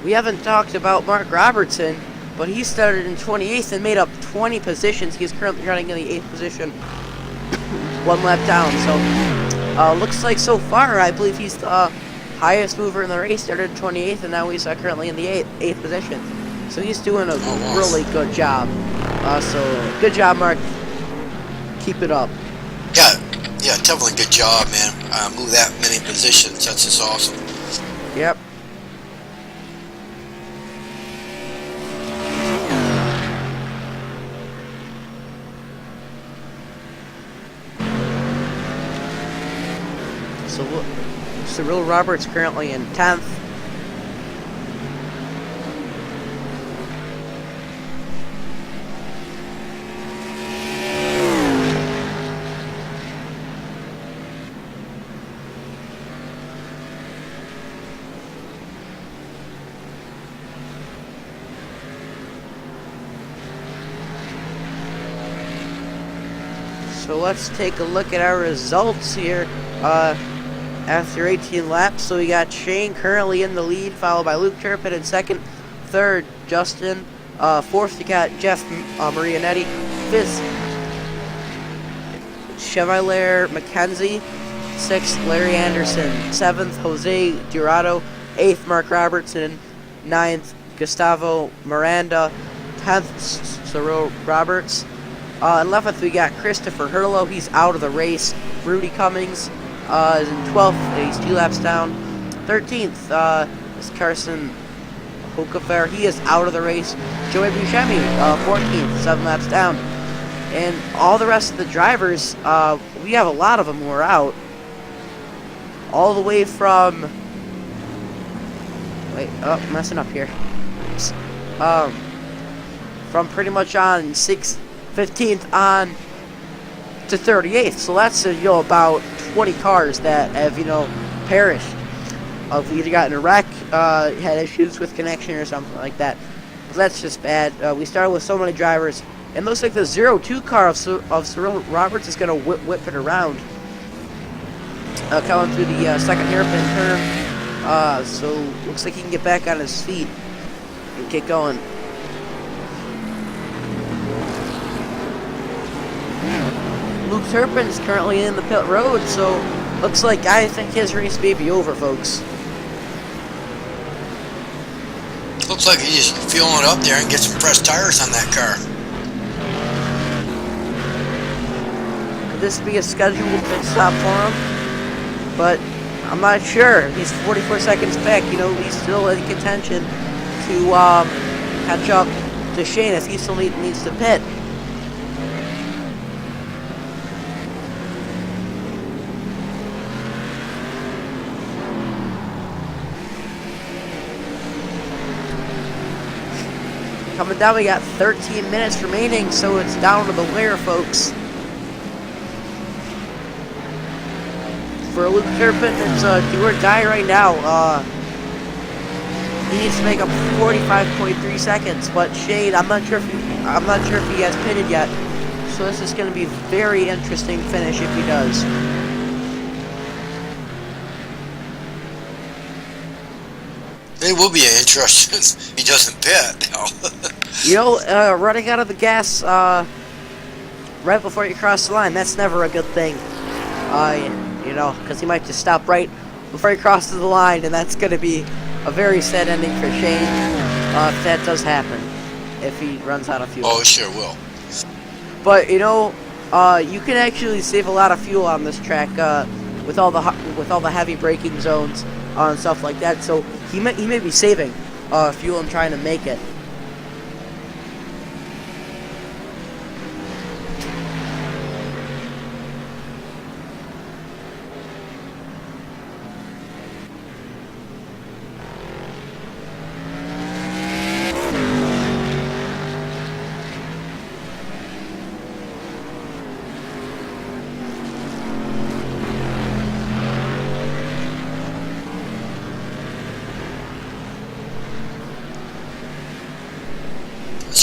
We haven't talked about Mark Robertson, but he started in 28th and made up 20 positions. He's currently running in the 8th position, one lap down. So, looks like so far, I believe he's the highest mover in the race. Started in 28th, and now he's currently in the 8th position. So he's doing a really good job. So good job, Mark. Keep it up. Yeah, definitely good job, man. Move that many positions. That's just awesome. Yep. So Cyril Roberts currently in 10th. So let's take a look at our results here. After 18 laps, so we got Shane currently in the lead, followed by Luke Turpin in second, third Justin, fourth you got Jeff Marianetti, fifth Chevalier McKenzie, sixth Larry Anderson, seventh Jose Durado, eighth Mark Robertson, ninth Gustavo Miranda, 10th Cyril Roberts, 11th we got Christopher Hurlow, he's out of the race. Rudy Cummings is in 12th, he's 2 laps down. 13th is Carson Hokafer, he is out of the race. Joey Buscemi, 14th, 7 laps down. And all the rest of the drivers, we have a lot of them who are out. All the way from... Wait, oh, messing up here. From pretty much on 15th on to 38th. So that's, about 20 cars that have, perished. Either gotten a wreck, had issues with connection or something like that. But that's just bad. We started with so many drivers. And looks like the 0-2 car of Cyril Roberts is going to whip it around. Coming through the second hairpin turn. So looks like he can get back on his feet and get going. Luke Turpin is currently in the pit road, so looks like I think his race may be over, folks. Looks like he's fueling it up there and get some fresh tires on that car. Could this be a scheduled pit stop for him? But I'm not sure. He's 44 seconds back. He's still in contention to catch up to Shane if he still needs to pit. Coming down, we got 13 minutes remaining, so it's down to the wire, folks. For Luke Turpin, it's do or die right now. He needs to make up 45.3 seconds. But Shane, I'm not sure if he has pitted yet. So this is going to be a very interesting finish if he does. It will be interesting. He doesn't pit. You know, running out of the gas right before you cross the line, that's never a good thing. You know, because he might just stop right before he crosses the line, and that's going to be a very sad ending for Shane if that does happen, if he runs out of fuel. Oh, it sure will. But you know, you can actually save a lot of fuel on this track with all the heavy braking zones and stuff like that. So he may be saving fuel and trying to make it.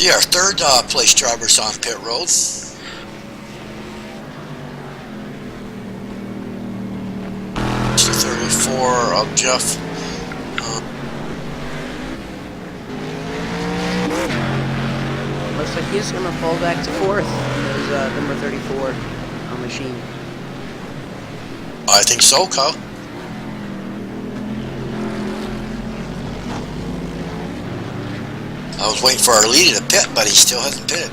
See, our third place driver's on pit road. Mr. 34 of Jeff. Looks like he's going to fall back to fourth as number 34 on machine. I think so, Kyle. I was waiting for our leader to pit, but he still hasn't pitted.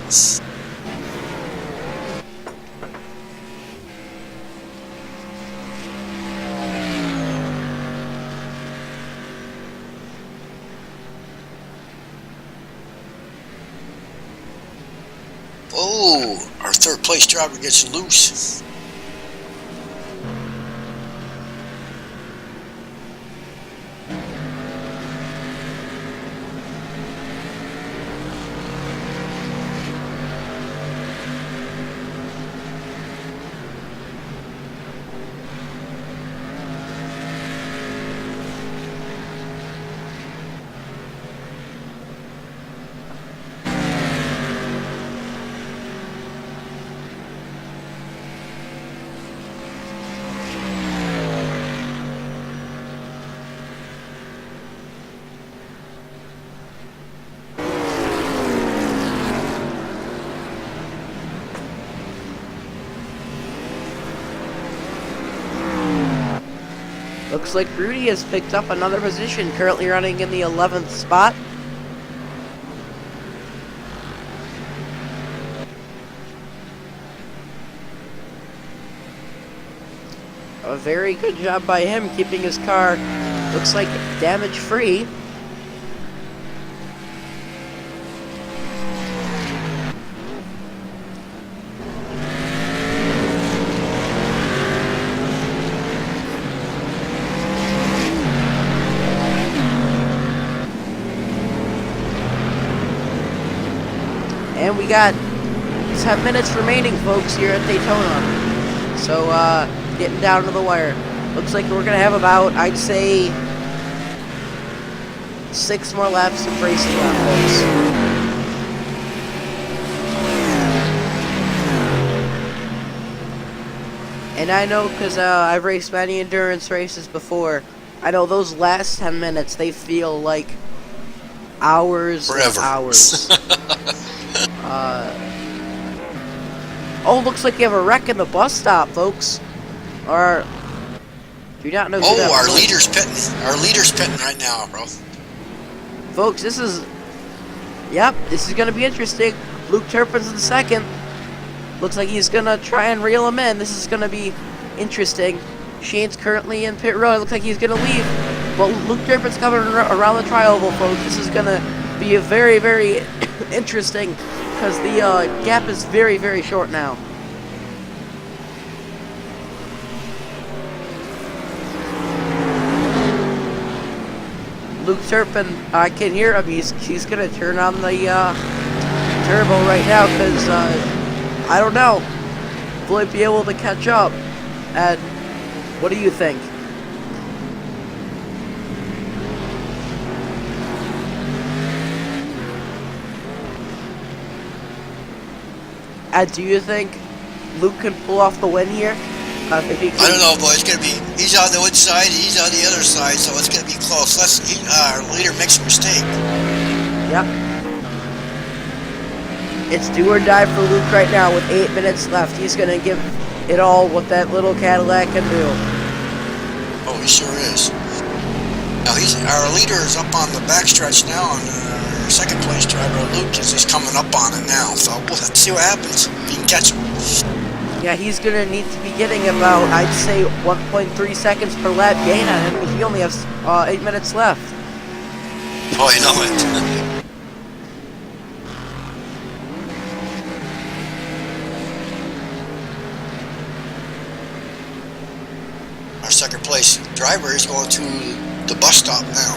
Oh, our third place driver gets loose. Looks like Rudy has picked up another position, currently running in the 11th spot. A very good job by him keeping his car, looks like, damage-free. And we got 10 minutes remaining, folks, here at Daytona. So, getting down to the wire. Looks like we're going to have about, I'd say, 6 more laps of racing left, folks. And I know, because I've raced many endurance races before, I know those last 10 minutes, they feel like hours Forever. and hours. Oh, looks like you have a wreck in the bus stop, folks. Or do you not know? Oh, our leader's pitting. Our leader's pitting right now, bro. Folks, this is gonna be interesting. Luke Turpin's in second. Looks like he's gonna try and reel him in. This is gonna be interesting. Shane's currently in pit road. Looks like he's gonna leave, but Luke Turpin's coming around the tri-oval, folks. This is gonna be a very, very interesting, because the gap is very, very short now. Luke Turpin, I can hear him. He's gonna turn on the turbo right now, because I don't know, will he be able to catch up? And what do you think? Do you think Luke can pull off the win here? If he can... I don't know, boy. It's gonna be. He's on the one side, he's on the other side, so it's gonna be close. Our leader makes a mistake. Yep. It's do or die for Luke right now with 8 minutes left. He's gonna give it all what that little Cadillac can do. Oh, he sure is. Now our leader is up on the backstretch now, and our second place driver Luke is just coming up on it now. So we'll have to see what happens. If you can catch him. Yeah, he's gonna need to be getting about, I'd say, 1.3 seconds per lap gain on him because he only has 8 minutes left. Oh, you know it. Our second place driver is going to the bus stop now.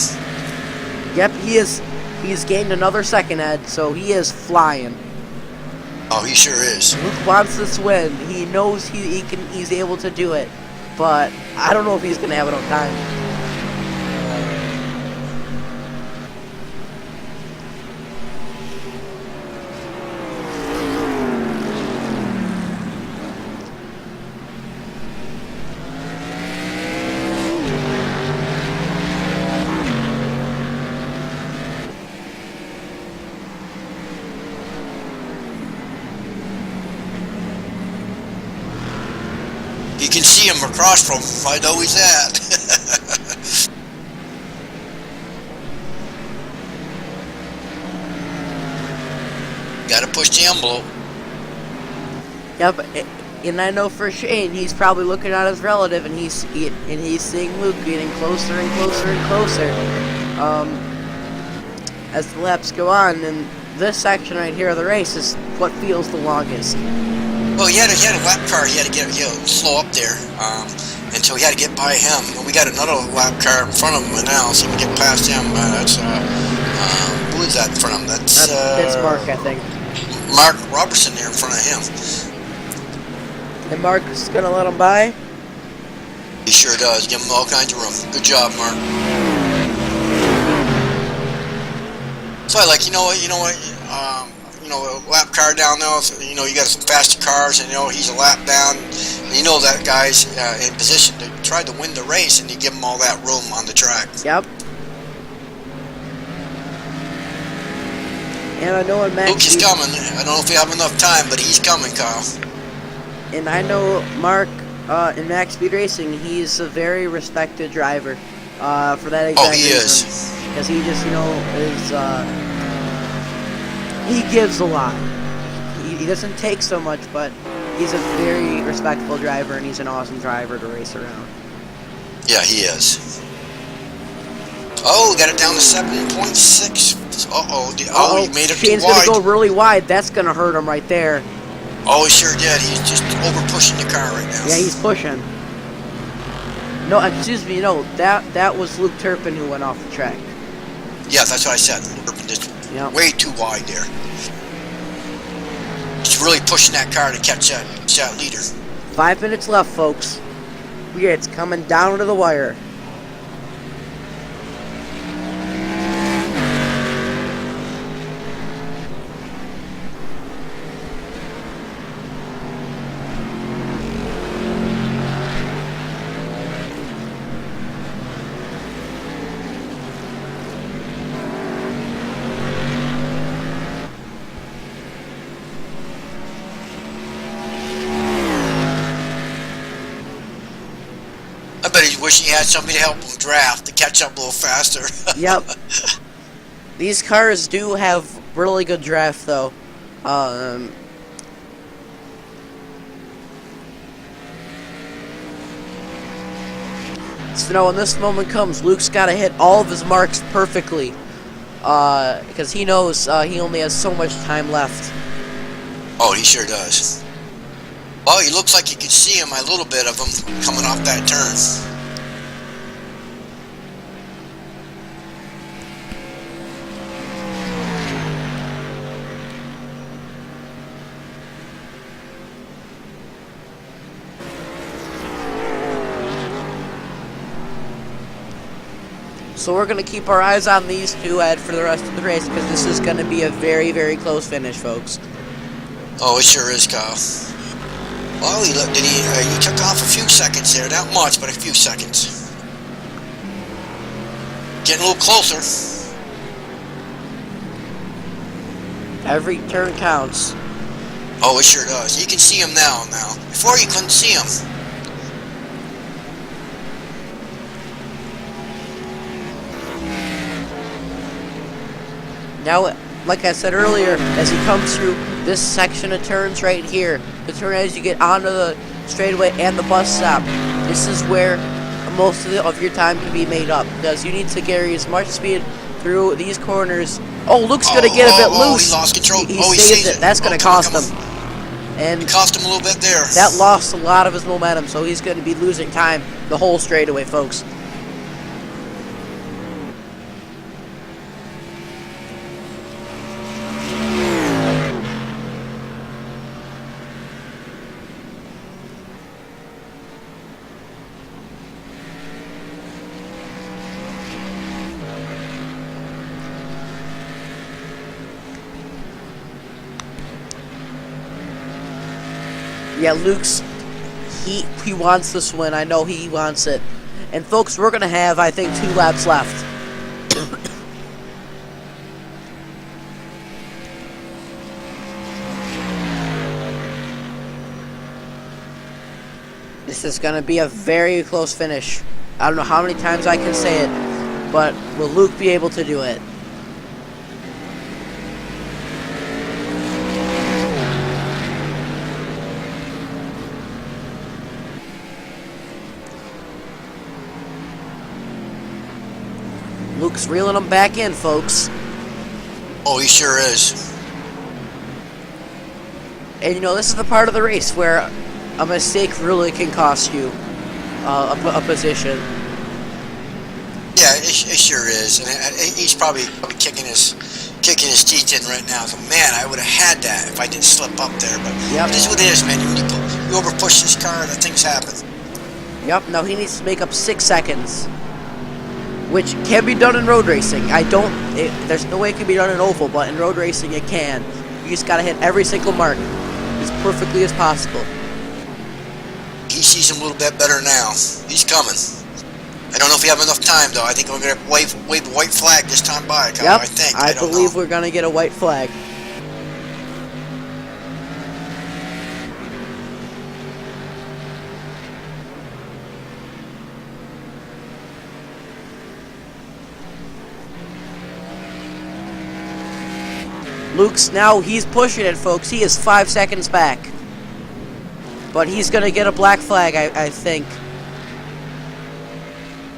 Yep, he is. He's gained another second, Ed, so he is flying. Oh, he sure is. Luke wants this win. He knows he's able to do it, but I don't know if he's gonna have enough time. You can see him across from him. I know he's at. Gotta push the envelope. Yep, and I know for Shane, he's probably looking at his relative, and he's seeing Luke getting closer and closer and closer. As the laps go on, and this section right here of the race is what feels the longest. Well, he had a lap car. He had to get slow up there, and so he had to get by him. And we got another lap car in front of him now, so we can get past him. That's who is that in front of him? That's Mark, I think. Mark Robertson there in front of him. And Mark's gonna let him by. He sure does. Give him all kinds of room. Good job, Mark. So I like, you know what. A lap car down there, you got some faster cars, and he's a lap down, and that guy's in position to try to win the race, and you give him all that room on the track. Yep. And I know in Max... Luke is coming. I don't know if we have enough time, but he's coming, Kyle. And I know Mark in Max Speed Racing, he's a very respected driver for that exact reason. Oh, he is. Because he just, is... he gives a lot. He doesn't take so much, but he's a very respectable driver, and he's an awesome driver to race around. Yeah, he is. Oh, got it down to 7.6. Oh, he made it Shane's too wide. Shane's going to go really wide. That's going to hurt him right there. Oh, he sure did. He's just over pushing the car right now. Yeah, he's pushing. No, excuse me, that was Luke Turpin who went off the track. Yeah, that's what I said. Yep. Way too wide there. He's really pushing that car to catch that leader. 5 minutes left, folks. It's coming down to the wire. I bet he's wishing he had somebody to help him draft to catch up a little faster. Yep. These cars do have really good draft, though. So when this moment comes, Luke's got to hit all of his marks perfectly. Because he knows he only has so much time left. Oh, he sure does. Oh, he looks like you can see him, a little bit of him coming off that turn. So we're going to keep our eyes on these two, Ed, for the rest of the race, because this is going to be a very, very close finish, folks. Oh, it sure is, Kyle. Well, he took off a few seconds there. Not much, but a few seconds. Getting a little closer. Every turn counts. Oh, it sure does. You can see him now. Before you couldn't see him. Now, like I said earlier, as he comes through this section of turns right here, the turn as you get onto the straightaway and the bus stop, this is where most of your time can be made up, because you need to carry as much speed through these corners. Oh, Luke's going to get a bit loose. He lost control. He saved it. That's going to cost him. And it cost him a little bit there. That lost a lot of his momentum, so he's going to be losing time the whole straightaway, folks. Yeah, Luke's, he wants this win. I know he wants it. And folks, we're going to have, I think, 2 laps left. This is going to be a very close finish. I don't know how many times I can say it, but will Luke be able to do it? Luke's reeling them back in, folks. Oh, he sure is. And you know, this is the part of the race where a mistake really can cost you a position. Yeah, it sure is. And he's probably kicking his teeth in right now. So, man, I would have had that if I didn't slip up there. But yep. It is what it is, man. You over push this car, that things happen. Yep. Now he needs to make up 6 seconds, which can be done in road racing. There's no way it can be done in oval, but in road racing it can. You just gotta hit every single mark as perfectly as possible. He sees him a little bit better now. He's coming. I don't know if we have enough time, though. I think we're going to wave a white flag this time by, Kyle. Yep, I think. I believe we're going to get a white flag. Luke's now, he's pushing it, folks. He is 5 seconds back. But he's going to get a black flag, I think.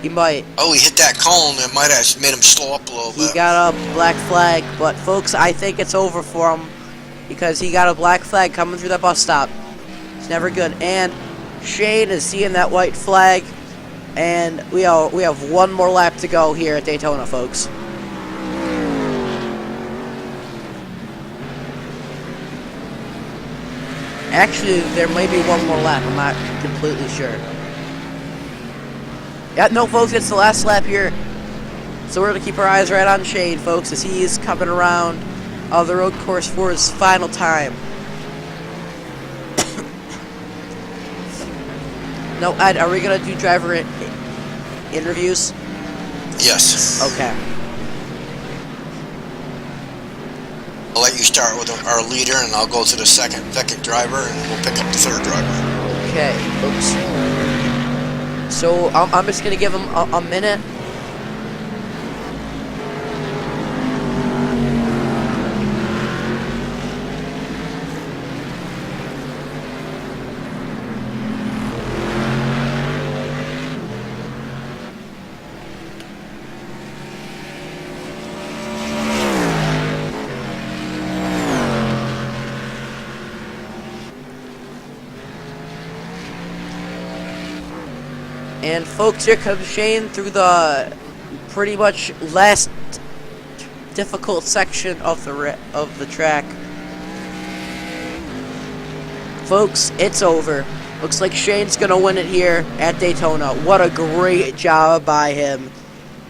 He might. Oh, he hit that cone. It might have made him slow up a little bit. He got a black flag, but folks, I think it's over for him because he got a black flag coming through that bus stop. It's never good. And Shane is seeing that white flag, and we have one more lap to go here at Daytona, folks. Actually, there may be one more lap. I'm not completely sure. Yeah, no, folks, it's the last lap here. So we're going to keep our eyes right on Shane, folks, as he is coming around the road course for his final time. No, Ed, are we going to do driver interviews? Yes. Okay. I'll let you start with our leader, and I'll go to the second driver, and we'll pick up the third driver. Okay, oops. So I'm just going to give him a minute. And folks, here comes Shane through the pretty much last difficult section of the track. Folks, it's over. Looks like Shane's gonna win it here at Daytona. What a great job by him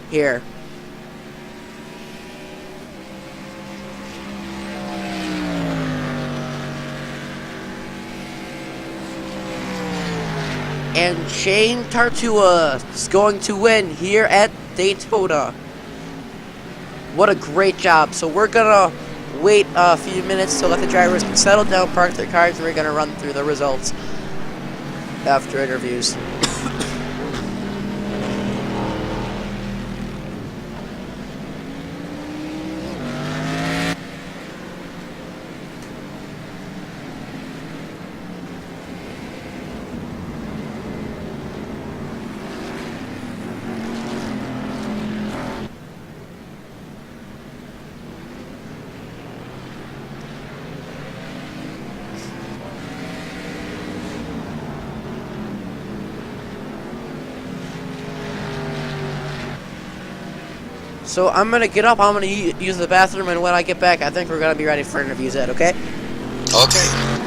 here. And Shane Tartua is going to win here at Daytona. What a great job. So we're going to wait a few minutes to let the drivers can settle down, park their cars, and we're going to run through the results after interviews. So I'm going to get up, I'm going to use the bathroom, and when I get back, I think we're going to be ready for interviews, Ed, okay? Okay.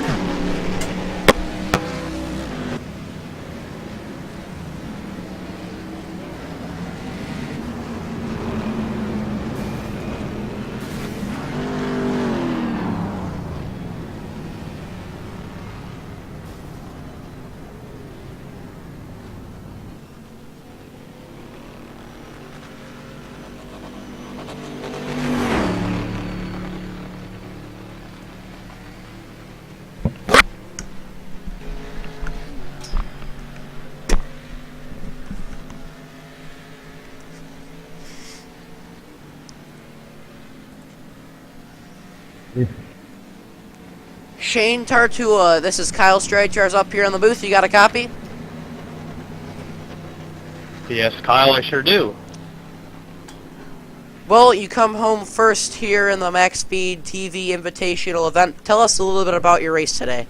Shane Tartua, this is Kyle Strachars up here in the booth. You got a copy? Yes, Kyle, I sure do. Well, you come home first here in the MaxSpeedTV Invitational event. Tell us a little bit about your race today.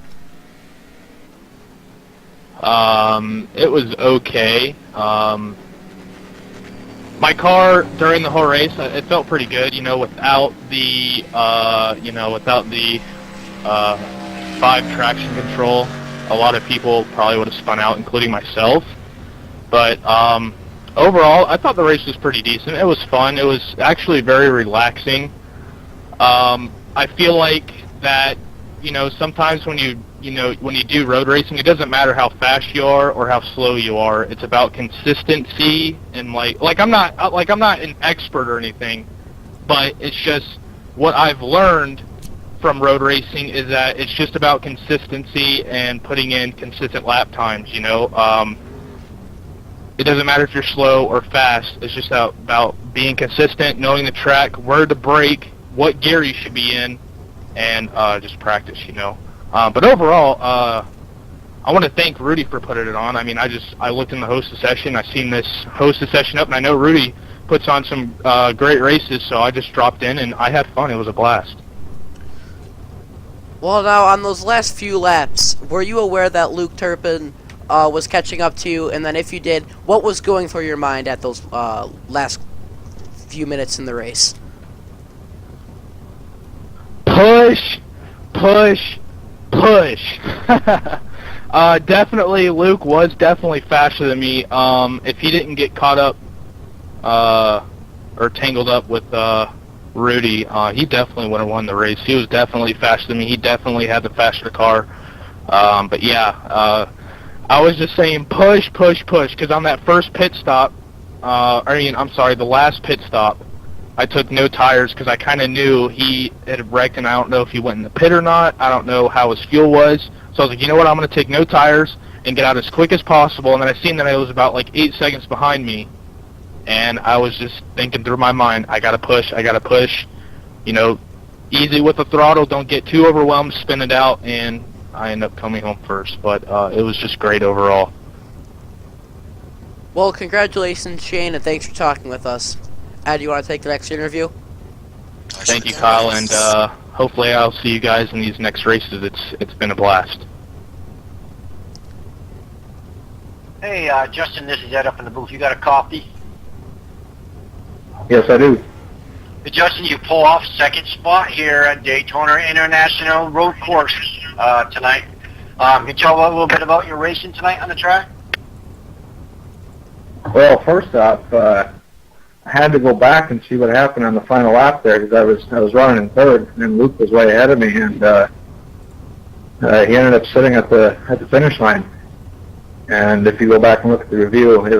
It was okay. My car during the whole race, it felt pretty good. You know, without the 5 traction control, a lot of people probably would have spun out, including myself. But overall, I thought the race was pretty decent. It was fun. It was actually very relaxing. I feel like that, you know, sometimes when you do road racing, it doesn't matter how fast you are or how slow you are. It's about consistency, and like I'm not an expert or anything, but it's just what I've learned from road racing is that it's just about consistency and putting in consistent lap times, you know. It doesn't matter if you're slow or fast. It's just about being consistent, knowing the track, where to brake, what gear you should be in, and just practice, you know. But overall, I want to thank Rudy for putting it on. I mean, I looked in the hostess session. I seen this hostess session up, and I know Rudy puts on some great races, so I just dropped in, and I had fun. It was a blast. Well, now, on those last few laps, were you aware that Luke Turpin was catching up to you? And then if you did, what was going through your mind at those last few minutes in the race? Push, push, push. Definitely, Luke was definitely faster than me. If he didn't get caught up or tangled up with Rudy, he definitely would have won the race. He was definitely faster than me. He definitely had the faster car. But yeah, I was just saying push, push, push, because on that first pit stop, the last pit stop, I took no tires because I kind of knew he had wrecked, and I don't know if he went in the pit or not. I don't know how his fuel was. So I was like, you know what, I'm going to take no tires and get out as quick as possible. And then I seen that I was about like 8 seconds behind me. And I was just thinking through my mind, I got to push. You know, easy with the throttle, don't get too overwhelmed, spin it out, and I end up coming home first. But it was just great overall. Well, congratulations, Shane, and thanks for talking with us. Ed, you want to take the next interview? Thank you, Kyle, and hopefully I'll see you guys in these next races. It's been a blast. Hey, Justin, this is Ed up in the booth. You got a copy? Yes, I do. Hey, Justin, you pull off second spot here at Daytona International Road Course tonight. Can you tell a little bit about your racing tonight on the track? Well, first off, I had to go back and see what happened on the final lap there because I was running in third, and Luke was way ahead of me, and he ended up sitting at the finish line. And if you go back and look at the review, it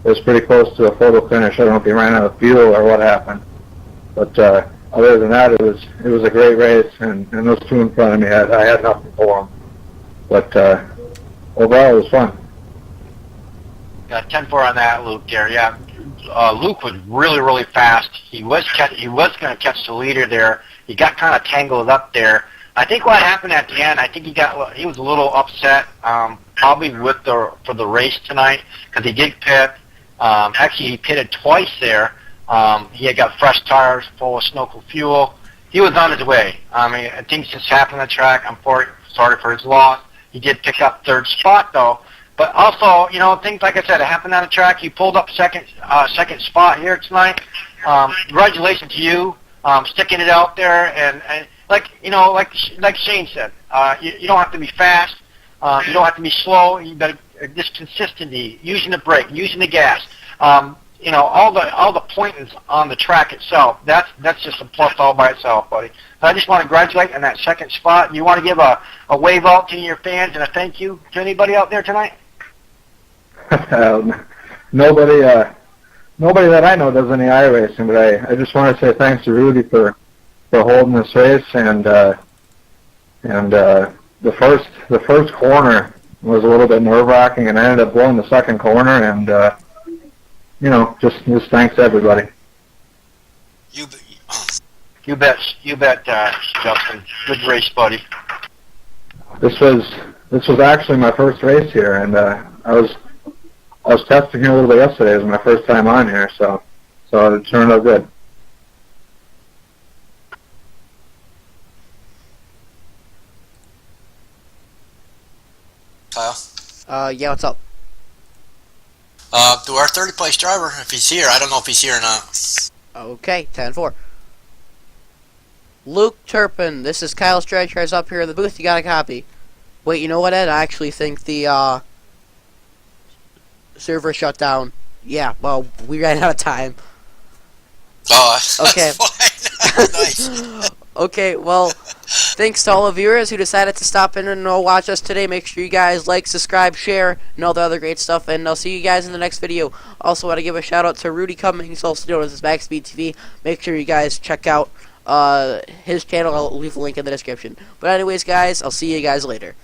was pretty close to a photo finish. I don't know if he ran out of fuel or what happened, but other than that, it was a great race. And those two in front of me, I had nothing for them. But overall, it was fun. Yeah, 10-4 on that, Luke. There, yeah. Luke was really fast. He was going to catch the leader there. He got kind of tangled up there. I think what happened at the end, I think he was a little upset, probably for the race tonight, because he did pit. Actually, he pitted twice there. He had got fresh tires full of snow fuel. He was on his way. I mean, things just happened on the track. I'm sorry for his loss. He did pick up third spot though. But also, things like I said, it happened on the track. He pulled up second spot here tonight. Congratulations to you, sticking it out there, and like Shane said, you don't have to be fast, you don't have to be slow. You got just consistency, using the brake, using the gas. All the pointings on the track itself. That's just a plus all by itself, buddy. So I just want to congratulate on that second spot. You want to give a wave out to your fans and a thank you to anybody out there tonight? Nobody that I know does any iRacing, but I just want to say thanks to Rudy for holding this race, and the first corner was a little bit nerve-wracking, and I ended up blowing the second corner, and just thanks to everybody. You bet, Justin. Good race, buddy. This was actually my first race here, and I was testing here a little bit yesterday. It was my first time on here, so it turned out good. Kyle? Yeah, what's up? To our third place driver, if he's here. I don't know if he's here or not. Okay, 10-4. Luke Turpin, this is Kyle Stratchers up here in the booth. You got a copy. Wait, you know what, Ed? I actually think the server shut down. Yeah, well, we ran out of time. Oh, Okay. Nice. Okay, well, thanks to all the viewers who decided to stop in and watch us today. Make sure you guys like, subscribe, share, and all the other great stuff. And I'll see you guys in the next video. Also, want to give a shout out to Rudy Cummings, also known as MaxSpeedTV. Make sure you guys check out his channel. I'll leave a link in the description. But anyways, guys, I'll see you guys later.